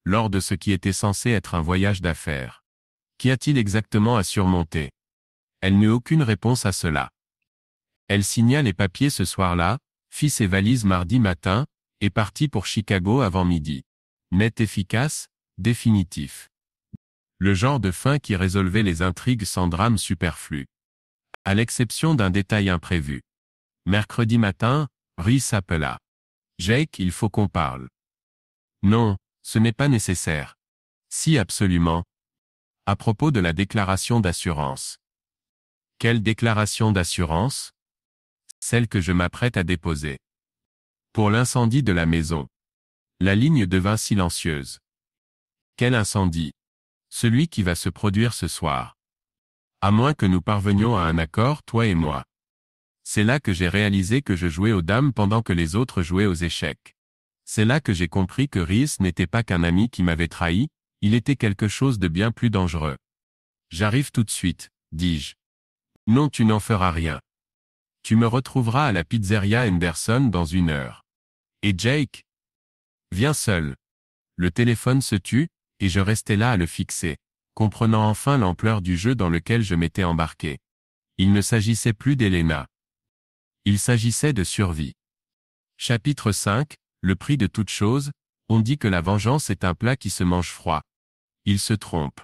Lors de ce qui était censé être un voyage d'affaires. Qu'y a-t-il exactement à surmonter ? Elle n'eut aucune réponse à cela. Elle signa les papiers ce soir-là, fit ses valises mardi matin, et partit pour Chicago avant midi. Net, efficace, définitif. Le genre de fin qui résolvait les intrigues sans drame superflu. À l'exception d'un détail imprévu. Mercredi matin, Rhys appela. Jake, il faut qu'on parle. Non, ce n'est pas nécessaire. Si absolument. À propos de la déclaration d'assurance. Quelle déclaration d'assurance? Celle que je m'apprête à déposer. Pour l'incendie de la maison. La ligne devint silencieuse. Quel incendie? Celui qui va se produire ce soir. À moins que nous parvenions à un accord, toi et moi. C'est là que j'ai réalisé que je jouais aux dames pendant que les autres jouaient aux échecs. C'est là que j'ai compris que Rhys n'était pas qu'un ami qui m'avait trahi, il était quelque chose de bien plus dangereux. J'arrive tout de suite, dis-je. Non, tu n'en feras rien. Tu me retrouveras à la pizzeria Henderson dans 1 heure. Et Jake? Viens seul. Le téléphone se tut, et je restais là à le fixer, comprenant enfin l'ampleur du jeu dans lequel je m'étais embarqué. Il ne s'agissait plus d'Helena. Il s'agissait de survie. Chapitre 5, le prix de toute chose, on dit que la vengeance est un plat qui se mange froid. Il se trompe.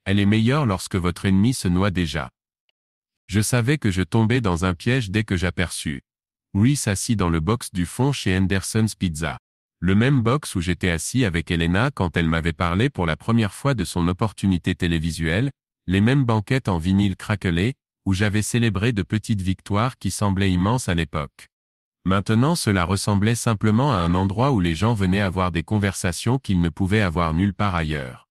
Elle est meilleure lorsque votre ennemi se noie déjà. Je savais que je tombais dans un piège dès que j'aperçus Rhys assis dans le box du fond chez Henderson's Pizza. Le même box où j'étais assis avec Helena quand elle m'avait parlé pour la première fois de son opportunité télévisuelle, les mêmes banquettes en vinyle craquelé, où j'avais célébré de petites victoires qui semblaient immenses à l'époque. Maintenant cela ressemblait simplement à un endroit où les gens venaient avoir des conversations qu'ils ne pouvaient avoir nulle part ailleurs.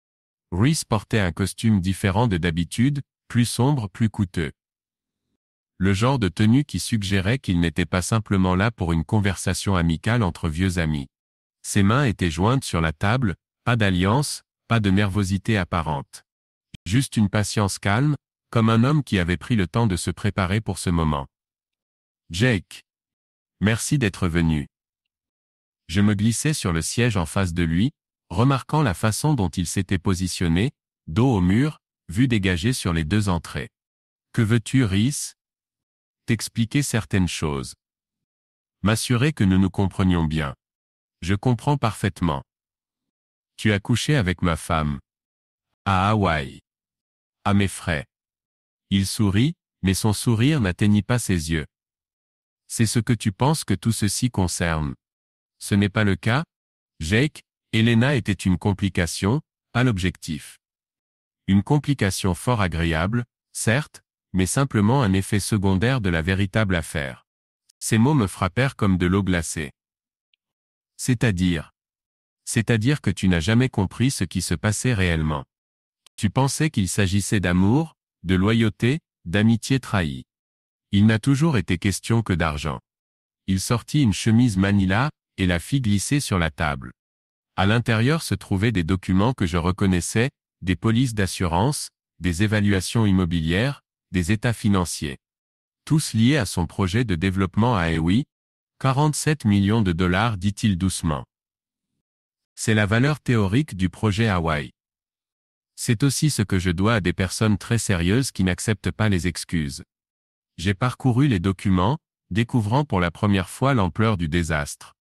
Rhys portait un costume différent de d'habitude, plus sombre, plus coûteux. Le genre de tenue qui suggérait qu'il n'était pas simplement là pour une conversation amicale entre vieux amis. Ses mains étaient jointes sur la table, pas d'alliance, pas de nervosité apparente. Juste une patience calme, comme un homme qui avait pris le temps de se préparer pour ce moment. Jake. Merci d'être venu. Je me glissais sur le siège en face de lui, remarquant la façon dont il s'était positionné, dos au mur, vue dégagée sur les 2 entrées. Que veux-tu, Rhys? T'expliquer certaines choses. M'assurer que nous nous comprenions bien. Je comprends parfaitement. Tu as couché avec ma femme. À Hawaï. À mes frais. Il sourit, mais son sourire n'atteignit pas ses yeux. C'est ce que tu penses que tout ceci concerne. Ce n'est pas le cas, Jake. Helena était une complication, pas l'objectif. Une complication fort agréable, certes, mais simplement un effet secondaire de la véritable affaire. Ces mots me frappèrent comme de l'eau glacée. C'est-à-dire que tu n'as jamais compris ce qui se passait réellement. Tu pensais qu'il s'agissait d'amour, de loyauté, d'amitié trahie. Il n'a toujours été question que d'argent. Il sortit une chemise Manila, et la fit glisser sur la table. À l'intérieur se trouvaient des documents que je reconnaissais, des polices d'assurance, des évaluations immobilières, des états financiers. Tous liés à son projet de développement à Hawaï, 47 millions de dollars, dit-il doucement. C'est la valeur théorique du projet Hawaï. C'est aussi ce que je dois à des personnes très sérieuses qui n'acceptent pas les excuses. J'ai parcouru les documents, découvrant pour la première fois l'ampleur du désastre.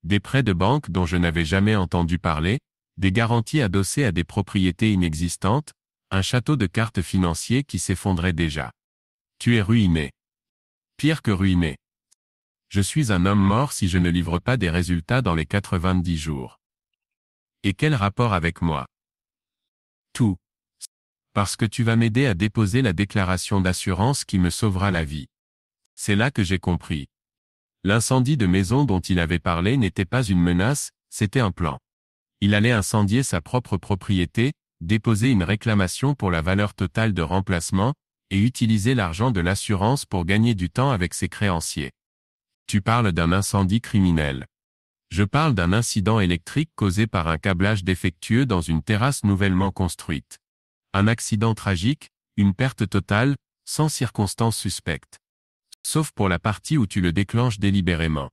Des prêts de banque dont je n'avais jamais entendu parler, des garanties adossées à des propriétés inexistantes, un château de cartes financiers qui s'effondrait déjà. Tu es ruiné. Pire que ruiné. Je suis un homme mort si je ne livre pas des résultats dans les 90 jours. Et quel rapport avec moi? Tout. Parce que tu vas m'aider à déposer la déclaration d'assurance qui me sauvera la vie. C'est là que j'ai compris. L'incendie de maison dont il avait parlé n'était pas une menace, c'était un plan. Il allait incendier sa propre propriété, déposer une réclamation pour la valeur totale de remplacement, et utiliser l'argent de l'assurance pour gagner du temps avec ses créanciers. Tu parles d'un incendie criminel. Je parle d'un incident électrique causé par un câblage défectueux dans une terrasse nouvellement construite. Un accident tragique, une perte totale, sans circonstances suspectes. Sauf pour la partie où tu le déclenches délibérément.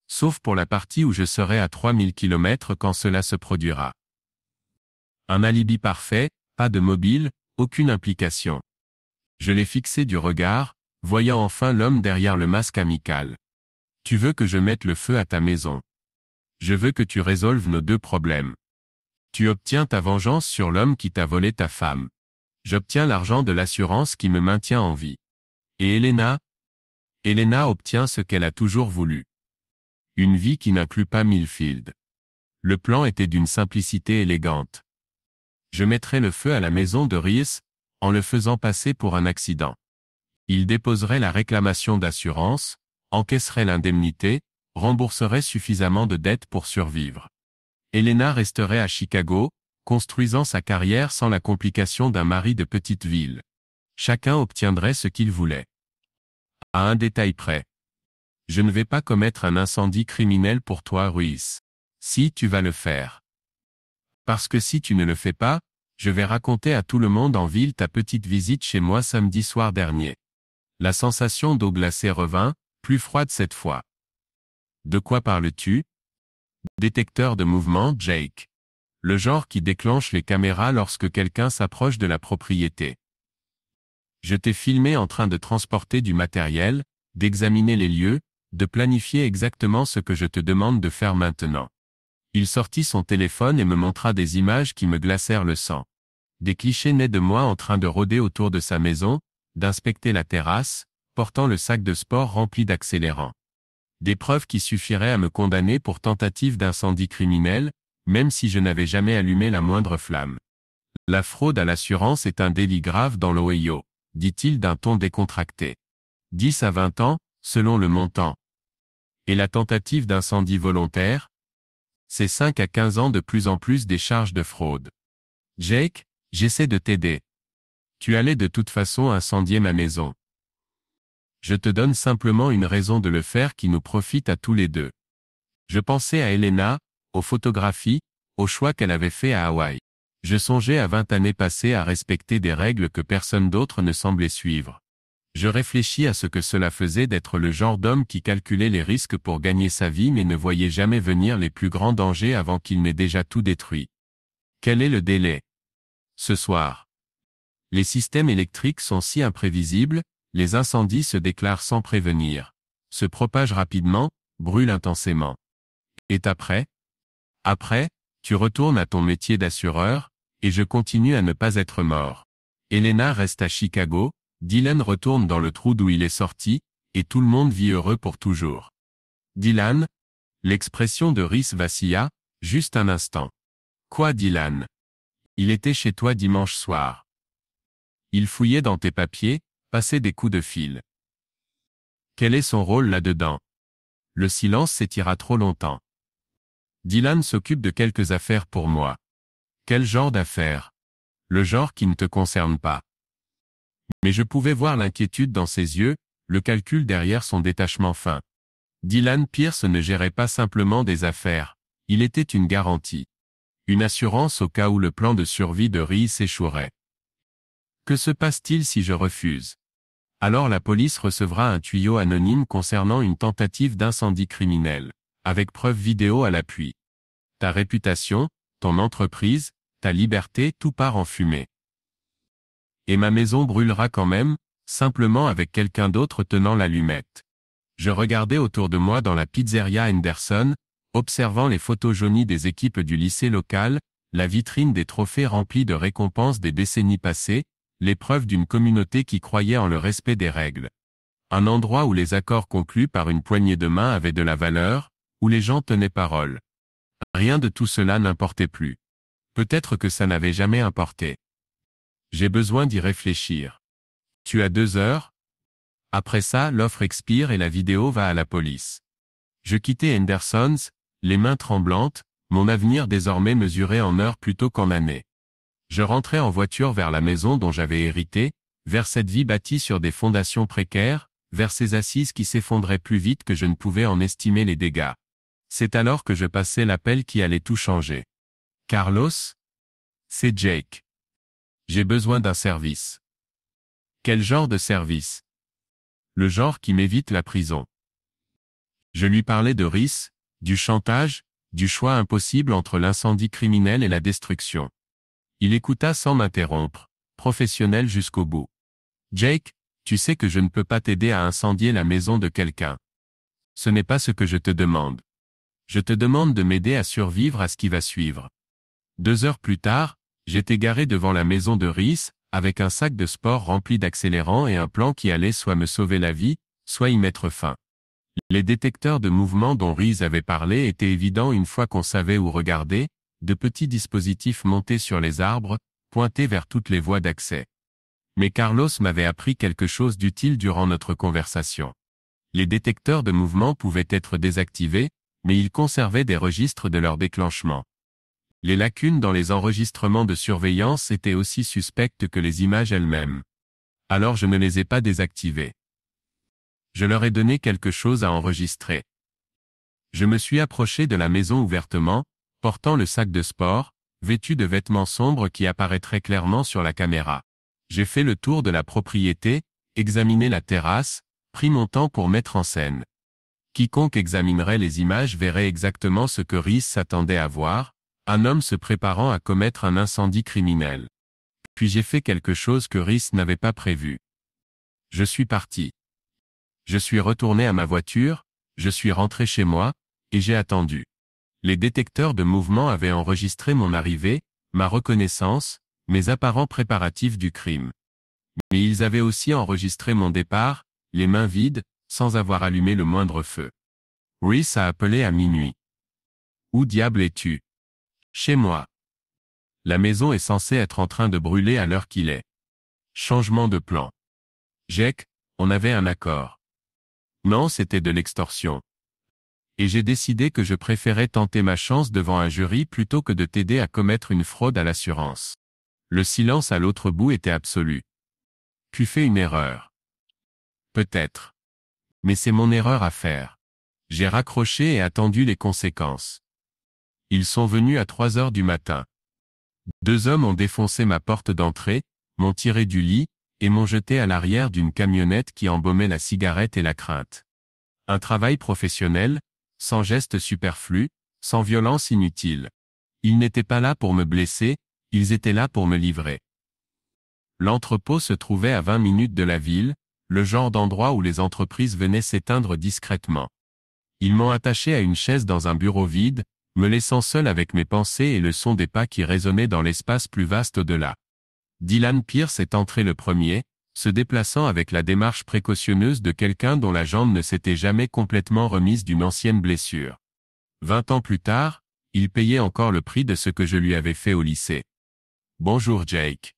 Sauf pour la partie où je serai à 3000 km quand cela se produira. Un alibi parfait, pas de mobile, aucune implication. Je l'ai fixé du regard, voyant enfin l'homme derrière le masque amical. Tu veux que je mette le feu à ta maison. Je veux que tu résolves nos 2 problèmes. Tu obtiens ta vengeance sur l'homme qui t'a volé ta femme. J'obtiens l'argent de l'assurance qui me maintient en vie. Et Elena? Elena obtient ce qu'elle a toujours voulu. Une vie qui n'inclut pas Millfield. Le plan était d'une simplicité élégante. Je mettrais le feu à la maison de Reese, en le faisant passer pour un accident. Il déposerait la réclamation d'assurance, encaisserait l'indemnité, rembourserait suffisamment de dettes pour survivre. Elena resterait à Chicago, construisant sa carrière sans la complication d'un mari de petite ville. Chacun obtiendrait ce qu'il voulait. À un détail près. Je ne vais pas commettre un incendie criminel pour toi, Ruiz. Si tu vas le faire. Parce que si tu ne le fais pas, je vais raconter à tout le monde en ville ta petite visite chez moi samedi soir dernier. La sensation d'eau glacée revint, plus froide cette fois. De quoi parles-tu? Détecteur de mouvement, Jake. Le genre qui déclenche les caméras lorsque quelqu'un s'approche de la propriété. Je t'ai filmé en train de transporter du matériel, d'examiner les lieux, de planifier exactement ce que je te demande de faire maintenant. Il sortit son téléphone et me montra des images qui me glacèrent le sang. Des clichés nés de moi en train de rôder autour de sa maison, d'inspecter la terrasse, portant le sac de sport rempli d'accélérants. Des preuves qui suffiraient à me condamner pour tentative d'incendie criminel, même si je n'avais jamais allumé la moindre flamme. La fraude à l'assurance est un délit grave dans l'Ohio, dit-il d'un ton décontracté. 10 à 20 ans, selon le montant. Et la tentative d'incendie volontaire? C'est 5 à 15 ans de plus en plus des charges de fraude. Jake, j'essaie de t'aider. Tu allais de toute façon incendier ma maison. Je te donne simplement une raison de le faire qui nous profite à tous les deux. Je pensais à Elena, aux photographies, au choix qu'elle avait fait à Hawaï. Je songeais à 20 années passées à respecter des règles que personne d'autre ne semblait suivre. Je réfléchis à ce que cela faisait d'être le genre d'homme qui calculait les risques pour gagner sa vie mais ne voyait jamais venir les plus grands dangers avant qu'il n'ait déjà tout détruit. Quel est le délai? Ce soir. Les systèmes électriques sont si imprévisibles, les incendies se déclarent sans prévenir, se propagent rapidement, brûlent intensément. Et après? Après, tu retournes à ton métier d'assureur, et je continue à ne pas être mort. Elena reste à Chicago, Dylan retourne dans le trou d'où il est sorti, et tout le monde vit heureux pour toujours. Dylan? L'expression de Rhys vacilla, juste un instant. Quoi, Dylan? Il était chez toi dimanche soir. Il fouillait dans tes papiers, passait des coups de fil. Quel est son rôle là-dedans? Le silence s'étira trop longtemps. Dylan s'occupe de quelques affaires pour moi. Quel genre d'affaires? Le genre qui ne te concerne pas. Mais je pouvais voir l'inquiétude dans ses yeux, le calcul derrière son détachement fin. Dylan Pierce ne gérait pas simplement des affaires, il était une garantie. Une assurance au cas où le plan de survie de Rhys échouerait. Que se passe-t-il si je refuse? Alors la police recevra un tuyau anonyme concernant une tentative d'incendie criminel, avec preuve vidéo à l'appui. Ta réputation, ton entreprise, ta liberté, tout part en fumée. Et ma maison brûlera quand même, simplement avec quelqu'un d'autre tenant l'allumette. Je regardais autour de moi dans la pizzeria Henderson, observant les photos jaunies des équipes du lycée local, la vitrine des trophées remplis de récompenses des décennies passées, les preuves d'une communauté qui croyait en le respect des règles. Un endroit où les accords conclus par une poignée de main avaient de la valeur, où les gens tenaient parole. Rien de tout cela n'importait plus. Peut-être que ça n'avait jamais importé. J'ai besoin d'y réfléchir. Tu as 2 heures? Après ça, l'offre expire et la vidéo va à la police. Je quittais Henderson's, les mains tremblantes, mon avenir désormais mesuré en heures plutôt qu'en années. Je rentrais en voiture vers la maison dont j'avais hérité, vers cette vie bâtie sur des fondations précaires, vers ces assises qui s'effondraient plus vite que je ne pouvais en estimer les dégâts. C'est alors que je passais l'appel qui allait tout changer. Carlos? C'est Jake. J'ai besoin d'un service. Quel genre de service? Le genre qui m'évite la prison. Je lui parlais de Rhys, du chantage, du choix impossible entre l'incendie criminel et la destruction. Il écouta sans m'interrompre, professionnel jusqu'au bout. Jake, tu sais que je ne peux pas t'aider à incendier la maison de quelqu'un. Ce n'est pas ce que je te demande. Je te demande de m'aider à survivre à ce qui va suivre. 2 heures plus tard, j'étais garé devant la maison de Rhys, avec un sac de sport rempli d'accélérants et un plan qui allait soit me sauver la vie, soit y mettre fin. Les détecteurs de mouvement dont Rhys avait parlé étaient évidents une fois qu'on savait où regarder, de petits dispositifs montés sur les arbres, pointés vers toutes les voies d'accès. Mais Carlos m'avait appris quelque chose d'utile durant notre conversation. Les détecteurs de mouvement pouvaient être désactivés, mais ils conservaient des registres de leur déclenchement. Les lacunes dans les enregistrements de surveillance étaient aussi suspectes que les images elles-mêmes. Alors je ne les ai pas désactivées. Je leur ai donné quelque chose à enregistrer. Je me suis approché de la maison ouvertement, portant le sac de sport, vêtu de vêtements sombres qui apparaîtraient clairement sur la caméra. J'ai fait le tour de la propriété, examiné la terrasse, pris mon temps pour mettre en scène. Quiconque examinerait les images verrait exactement ce que Rhys s'attendait à voir, un homme se préparant à commettre un incendie criminel. Puis j'ai fait quelque chose que Rhys n'avait pas prévu. Je suis parti. Je suis retourné à ma voiture, je suis rentré chez moi, et j'ai attendu. Les détecteurs de mouvement avaient enregistré mon arrivée, ma reconnaissance, mes apparents préparatifs du crime. Mais ils avaient aussi enregistré mon départ, les mains vides, sans avoir allumé le moindre feu. Rhys a appelé à minuit. Où diable es-tu? Chez moi. La maison est censée être en train de brûler à l'heure qu'il est. Changement de plan. Jake, on avait un accord. Non, c'était de l'extorsion. Et j'ai décidé que je préférais tenter ma chance devant un jury plutôt que de t'aider à commettre une fraude à l'assurance. Le silence à l'autre bout était absolu. Tu fais une erreur. Peut-être. Mais c'est mon erreur à faire. J'ai raccroché et attendu les conséquences. Ils sont venus à 3 heures du matin. 2 hommes ont défoncé ma porte d'entrée, m'ont tiré du lit, et m'ont jeté à l'arrière d'une camionnette qui embaumait la cigarette et la crainte. Un travail professionnel, sans geste superflu, sans violence inutile. Ils n'étaient pas là pour me blesser, ils étaient là pour me livrer. L'entrepôt se trouvait à 20 minutes de la ville, le genre d'endroit où les entreprises venaient s'éteindre discrètement. Ils m'ont attaché à une chaise dans un bureau vide, me laissant seul avec mes pensées et le son des pas qui résonnaient dans l'espace plus vaste au-delà. Dylan Pierce est entré le premier, se déplaçant avec la démarche précautionneuse de quelqu'un dont la jambe ne s'était jamais complètement remise d'une ancienne blessure. 20 ans plus tard, il payait encore le prix de ce que je lui avais fait au lycée. Bonjour Jake.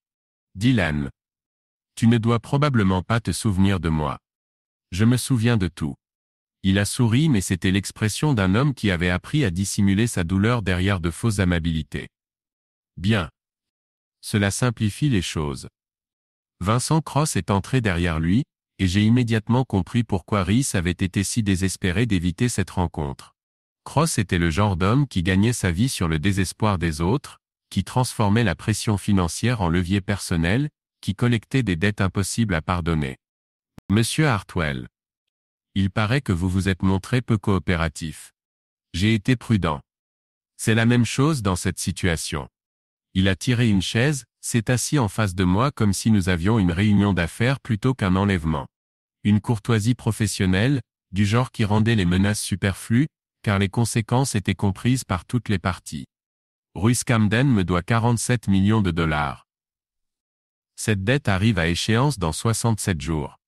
Dylan. Tu ne dois probablement pas te souvenir de moi. Je me souviens de tout. Il a souri mais c'était l'expression d'un homme qui avait appris à dissimuler sa douleur derrière de fausses amabilités. Bien. Cela simplifie les choses. Vincent Cross est entré derrière lui, et j'ai immédiatement compris pourquoi Rhys avait été si désespéré d'éviter cette rencontre. Cross était le genre d'homme qui gagnait sa vie sur le désespoir des autres, qui transformait la pression financière en levier personnel, qui collectait des dettes impossibles à pardonner. Monsieur Hartwell. Il paraît que vous vous êtes montré peu coopératif. J'ai été prudent. C'est la même chose dans cette situation. Il a tiré une chaise, s'est assis en face de moi comme si nous avions une réunion d'affaires plutôt qu'un enlèvement. Une courtoisie professionnelle, du genre qui rendait les menaces superflues, car les conséquences étaient comprises par toutes les parties. Ruiz Camden me doit 47 millions de dollars. Cette dette arrive à échéance dans 67 jours.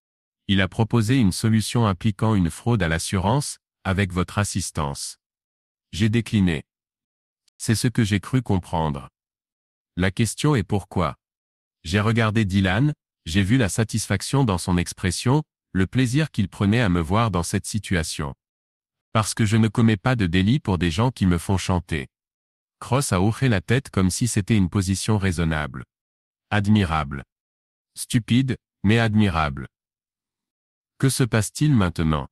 Il a proposé une solution impliquant une fraude à l'assurance, avec votre assistance. J'ai décliné. C'est ce que j'ai cru comprendre. La question est pourquoi. J'ai regardé Dylan, j'ai vu la satisfaction dans son expression, le plaisir qu'il prenait à me voir dans cette situation. Parce que je ne commets pas de délit pour des gens qui me font chanter. Cross a hoché la tête comme si c'était une position raisonnable. Admirable. Stupide, mais admirable. Que se passe-t-il maintenant?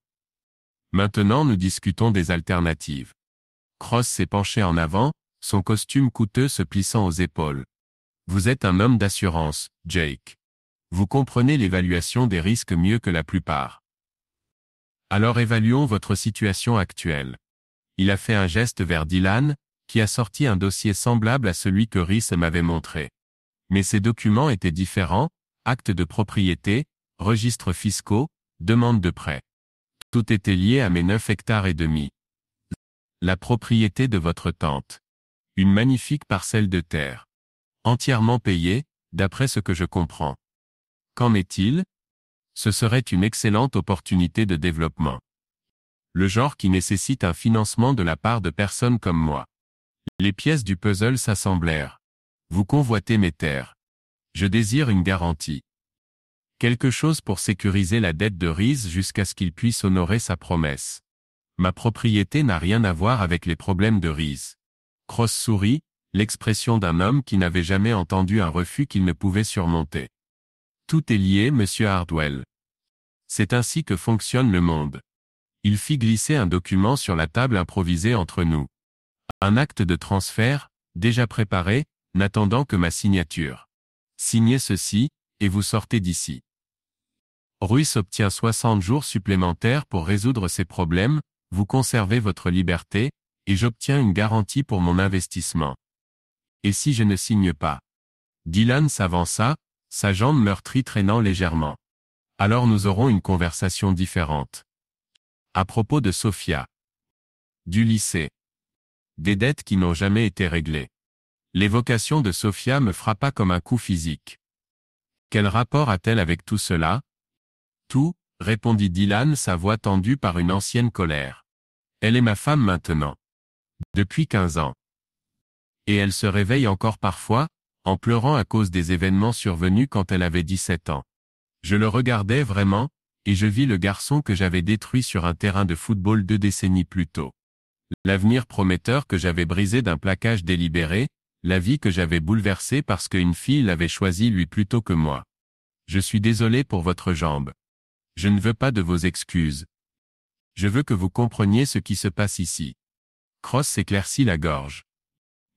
Maintenant nous discutons des alternatives. Cross s'est penché en avant, son costume coûteux se plissant aux épaules. Vous êtes un homme d'assurance, Jake. Vous comprenez l'évaluation des risques mieux que la plupart. Alors évaluons votre situation actuelle. Il a fait un geste vers Dylan, qui a sorti un dossier semblable à celui que Rhys m'avait montré. Mais ces documents étaient différents, actes de propriété, registres fiscaux, demande de prêt. Tout était lié à mes 9 hectares et demi. La propriété de votre tante. Une magnifique parcelle de terre. Entièrement payée, d'après ce que je comprends. Qu'en est-il? Ce serait une excellente opportunité de développement. Le genre qui nécessite un financement de la part de personnes comme moi. Les pièces du puzzle s'assemblèrent. Vous convoitez mes terres. Je désire une garantie. Quelque chose pour sécuriser la dette de Reese jusqu'à ce qu'il puisse honorer sa promesse. Ma propriété n'a rien à voir avec les problèmes de Reese. Cross sourit, l'expression d'un homme qui n'avait jamais entendu un refus qu'il ne pouvait surmonter. Tout est lié, monsieur Hardwell. C'est ainsi que fonctionne le monde. Il fit glisser un document sur la table improvisée entre nous. Un acte de transfert, déjà préparé, n'attendant que ma signature. Signez ceci, et vous sortez d'ici. Ruiz obtient 60 jours supplémentaires pour résoudre ses problèmes, vous conservez votre liberté, et j'obtiens une garantie pour mon investissement. Et si je ne signe pas? Dylan s'avança, sa jambe meurtrie traînant légèrement. Alors nous aurons une conversation différente. À propos de Sophia. Du lycée. Des dettes qui n'ont jamais été réglées. L'évocation de Sophia me frappa comme un coup physique. Quel rapport a-t-elle avec tout cela? Tout, répondit Dylan, sa voix tendue par une ancienne colère. Elle est ma femme maintenant. Depuis 15 ans. Et elle se réveille encore parfois, en pleurant à cause des événements survenus quand elle avait 17 ans. Je le regardais vraiment, et je vis le garçon que j'avais détruit sur un terrain de football 2 décennies plus tôt. L'avenir prometteur que j'avais brisé d'un plaquage délibéré, la vie que j'avais bouleversée parce qu'une fille l'avait choisi lui plutôt que moi. Je suis désolé pour votre jambe. Je ne veux pas de vos excuses. Je veux que vous compreniez ce qui se passe ici. Cross s'éclaircit la gorge.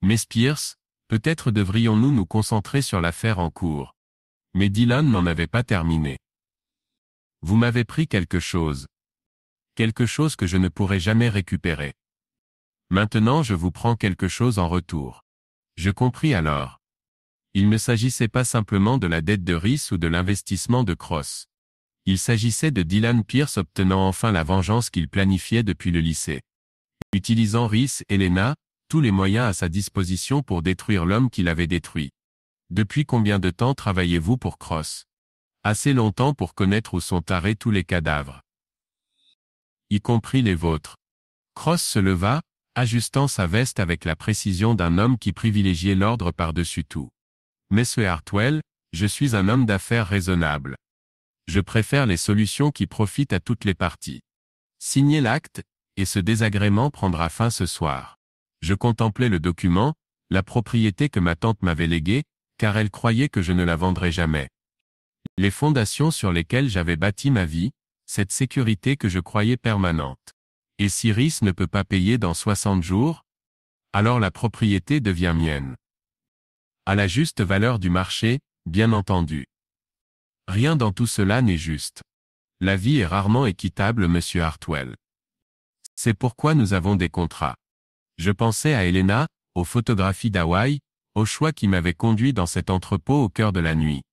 Mais Spears, peut-être devrions-nous nous concentrer sur l'affaire en cours. Mais Dylan n'en avait pas terminé. Vous m'avez pris quelque chose. Quelque chose que je ne pourrai jamais récupérer. Maintenant je vous prends quelque chose en retour. Je compris alors. Il ne s'agissait pas simplement de la dette de Reese ou de l'investissement de Cross. Il s'agissait de Dylan Pierce obtenant enfin la vengeance qu'il planifiait depuis le lycée. Utilisant Reese et Lena, tous les moyens à sa disposition pour détruire l'homme qu'il avait détruit. Depuis combien de temps travaillez-vous pour Cross? Assez longtemps pour connaître où sont tarés tous les cadavres. Y compris les vôtres. Cross se leva, ajustant sa veste avec la précision d'un homme qui privilégiait l'ordre par-dessus tout. Monsieur Hartwell, je suis un homme d'affaires raisonnable. Je préfère les solutions qui profitent à toutes les parties. Signez l'acte, et ce désagrément prendra fin ce soir. Je contemplais le document, la propriété que ma tante m'avait léguée, car elle croyait que je ne la vendrais jamais. Les fondations sur lesquelles j'avais bâti ma vie, cette sécurité que je croyais permanente. Et si Reese ne peut pas payer dans 60 jours, alors la propriété devient mienne. À la juste valeur du marché, bien entendu. Rien dans tout cela n'est juste. La vie est rarement équitable, monsieur Hartwell. C'est pourquoi nous avons des contrats. Je pensais à Elena, aux photographies d'Hawaï, au choix qui m'avait conduit dans cet entrepôt au cœur de la nuit.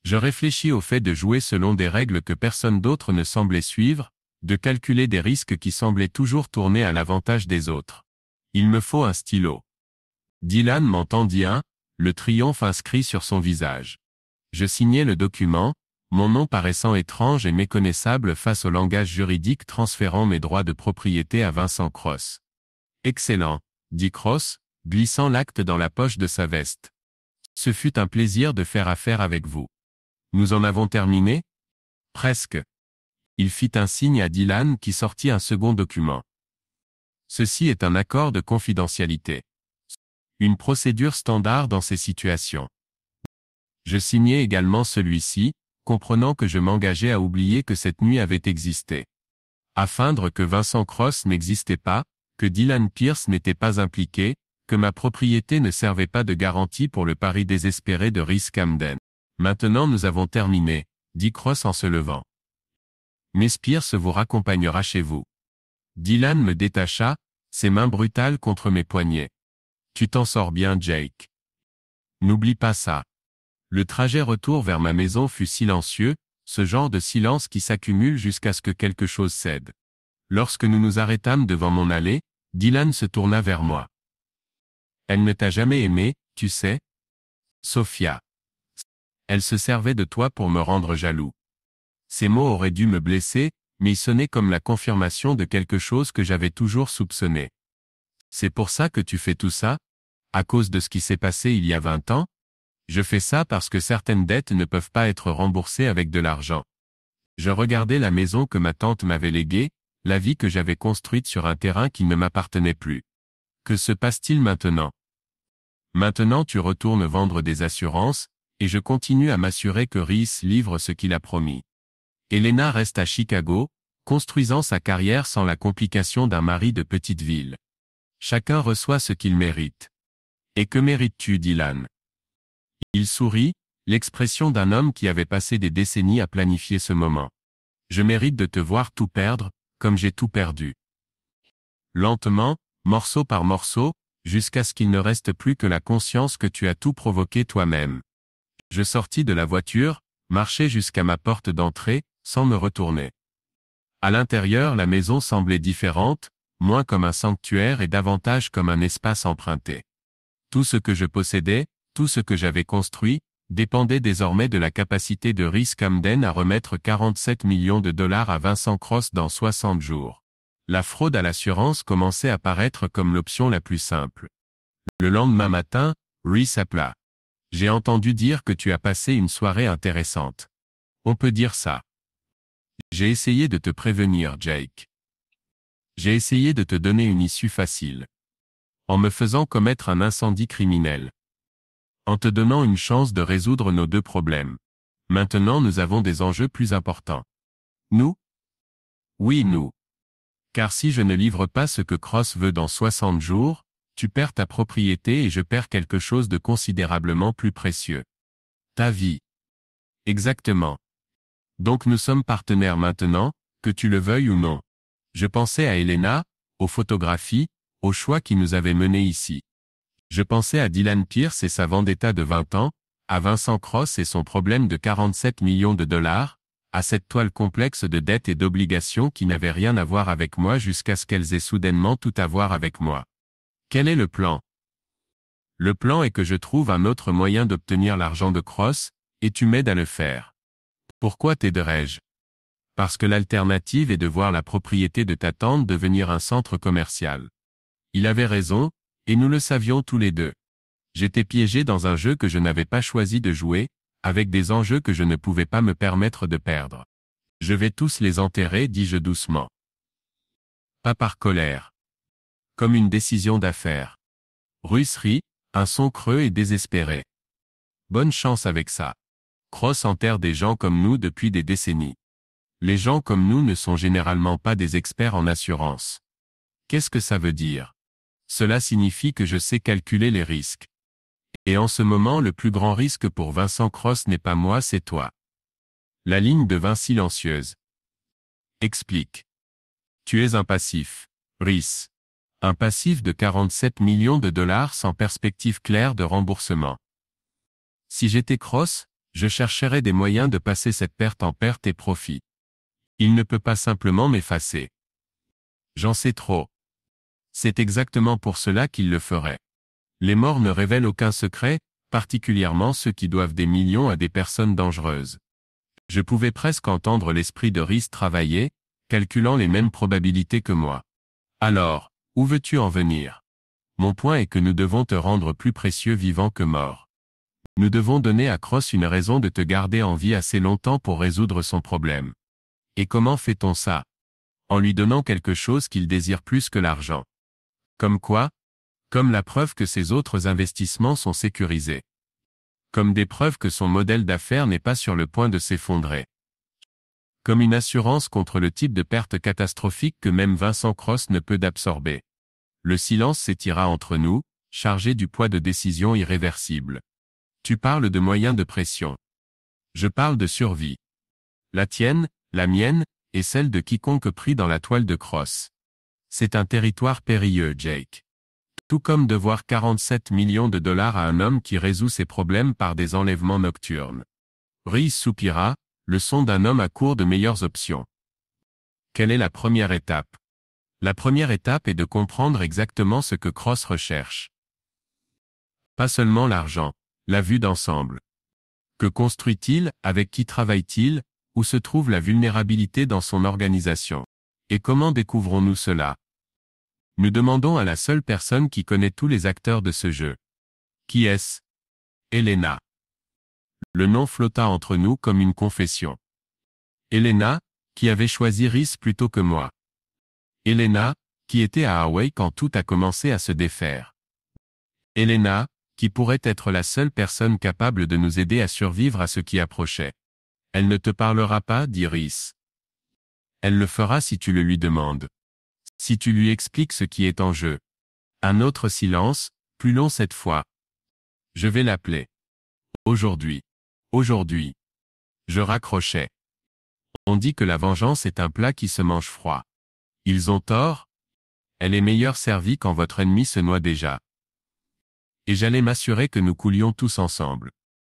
Je réfléchis au fait de jouer selon des règles que personne d'autre ne semblait suivre, de calculer des risques qui semblaient toujours tourner à l'avantage des autres. Il me faut un stylo. Dylan m'en tendit un, le triomphe inscrit sur son visage. Je signai le document, mon nom paraissant étrange et méconnaissable face au langage juridique transférant mes droits de propriété à Vincent Cross. Excellent, dit Cross, glissant l'acte dans la poche de sa veste. Ce fut un plaisir de faire affaire avec vous. Nous en avons terminé? Presque. Il fit un signe à Dylan qui sortit un second document. Ceci est un accord de confidentialité. Une procédure standard dans ces situations. Je signai également celui-ci, comprenant que je m'engageais à oublier que cette nuit avait existé. À feindre que Vincent Cross n'existait pas, que Dylan Pierce n'était pas impliqué, que ma propriété ne servait pas de garantie pour le pari désespéré de Reese Camden. Maintenant nous avons terminé, dit Cross en se levant. Mais Pierce vous raccompagnera chez vous. Dylan me détacha, ses mains brutales contre mes poignets. Tu t'en sors bien, Jake. N'oublie pas ça. Le trajet retour vers ma maison fut silencieux, ce genre de silence qui s'accumule jusqu'à ce que quelque chose cède. Lorsque nous nous arrêtâmes devant mon allée, Dylan se tourna vers moi. Elle ne t'a jamais aimé, tu sais. Sophia. Elle se servait de toi pour me rendre jaloux. Ces mots auraient dû me blesser, mais ils sonnaient comme la confirmation de quelque chose que j'avais toujours soupçonné. C'est pour ça que tu fais tout ça? À cause de ce qui s'est passé il y a 20 ans? Je fais ça parce que certaines dettes ne peuvent pas être remboursées avec de l'argent. Je regardais la maison que ma tante m'avait léguée, la vie que j'avais construite sur un terrain qui ne m'appartenait plus. Que se passe-t-il maintenant? Maintenant tu retournes vendre des assurances, et je continue à m'assurer que Rhys livre ce qu'il a promis. Elena reste à Chicago, construisant sa carrière sans la complication d'un mari de petite ville. Chacun reçoit ce qu'il mérite. Et que mérites-tu, Dylan? Il sourit, l'expression d'un homme qui avait passé des décennies à planifier ce moment. Je mérite de te voir tout perdre, comme j'ai tout perdu. Lentement, morceau par morceau, jusqu'à ce qu'il ne reste plus que la conscience que tu as tout provoqué toi-même. Je sortis de la voiture, marchai jusqu'à ma porte d'entrée, sans me retourner. À l'intérieur, la maison semblait différente, moins comme un sanctuaire et davantage comme un espace emprunté. Tout ce que je possédais, tout ce que j'avais construit, dépendait désormais de la capacité de Rhys Camden à remettre 47 millions de dollars à Vincent Cross dans 60 jours. La fraude à l'assurance commençait à paraître comme l'option la plus simple. Le lendemain matin, Rhys appela. J'ai entendu dire que tu as passé une soirée intéressante. On peut dire ça. J'ai essayé de te prévenir, Jake. J'ai essayé de te donner une issue facile. En me faisant commettre un incendie criminel. En te donnant une chance de résoudre nos deux problèmes. Maintenant nous avons des enjeux plus importants. Nous? Oui, nous. Car si je ne livre pas ce que Cross veut dans 60 jours, tu perds ta propriété et je perds quelque chose de considérablement plus précieux. Ta vie. Exactement. Donc nous sommes partenaires maintenant, que tu le veuilles ou non. Je pensais à Elena, aux photographies, aux choix qui nous avaient menés ici. Je pensais à Dylan Pierce et sa vendetta de 20 ans, à Vincent Cross et son problème de 47 millions de dollars, à cette toile complexe de dettes et d'obligations qui n'avaient rien à voir avec moi jusqu'à ce qu'elles aient soudainement tout à voir avec moi. Quel est le plan? Le plan est que je trouve un autre moyen d'obtenir l'argent de Cross, et tu m'aides à le faire. Pourquoi t'aiderais-je? Parce que l'alternative est de voir la propriété de ta tante devenir un centre commercial. Il avait raison, et nous le savions tous les deux. J'étais piégé dans un jeu que je n'avais pas choisi de jouer, avec des enjeux que je ne pouvais pas me permettre de perdre. Je vais tous les enterrer, dis-je doucement. Pas par colère. Comme une décision d'affaires. Rhys rit, un son creux et désespéré. Bonne chance avec ça. Cross enterre des gens comme nous depuis des décennies. Les gens comme nous ne sont généralement pas des experts en assurance. Qu'est-ce que ça veut dire? Cela signifie que je sais calculer les risques. Et en ce moment le plus grand risque pour Vincent Cross n'est pas moi, c'est toi. La ligne devint silencieuse. Explique. Tu es un passif, Rhys. Un passif de 47 millions de dollars sans perspective claire de remboursement. Si j'étais Cross, je chercherais des moyens de passer cette perte en perte et profit. Il ne peut pas simplement m'effacer. J'en sais trop. C'est exactement pour cela qu'il le ferait. Les morts ne révèlent aucun secret, particulièrement ceux qui doivent des millions à des personnes dangereuses. Je pouvais presque entendre l'esprit de Rhys travailler, calculant les mêmes probabilités que moi. Alors, où veux-tu en venir? Mon point est que nous devons te rendre plus précieux vivant que mort. Nous devons donner à Cross une raison de te garder en vie assez longtemps pour résoudre son problème. Et comment fait-on ça? En lui donnant quelque chose qu'il désire plus que l'argent. Comme quoi? Comme la preuve que ses autres investissements sont sécurisés. Comme des preuves que son modèle d'affaires n'est pas sur le point de s'effondrer. Comme une assurance contre le type de perte catastrophique que même Vincent Cross ne peut absorber. Le silence s'étira entre nous, chargé du poids de décisions irréversibles. Tu parles de moyens de pression. Je parle de survie. La tienne, la mienne, et celle de quiconque pris dans la toile de Cross. C'est un territoire périlleux, Jake. Tout comme devoir 47 millions de dollars à un homme qui résout ses problèmes par des enlèvements nocturnes. Rhys soupira, le son d'un homme à court de meilleures options. Quelle est la première étape? La première étape est de comprendre exactement ce que Cross recherche. Pas seulement l'argent, la vue d'ensemble. Que construit-il, avec qui travaille-t-il, où se trouve la vulnérabilité dans son organisation? Et comment découvrons-nous cela? Nous demandons à la seule personne qui connaît tous les acteurs de ce jeu. Qui est-ce? Elena. Le nom flotta entre nous comme une confession. Elena, qui avait choisi Rhys plutôt que moi. Elena, qui était à Hawaï quand tout a commencé à se défaire. Elena, qui pourrait être la seule personne capable de nous aider à survivre à ce qui approchait. Elle ne te parlera pas, dit Rhys. Elle le fera si tu le lui demandes. Si tu lui expliques ce qui est en jeu. Un autre silence, plus long cette fois. Je vais l'appeler. Aujourd'hui. Aujourd'hui. Je raccrochais. On dit que la vengeance est un plat qui se mange froid. Ils ont tort. Elle est meilleure servie quand votre ennemi se noie déjà. Et j'allais m'assurer que nous coulions tous ensemble.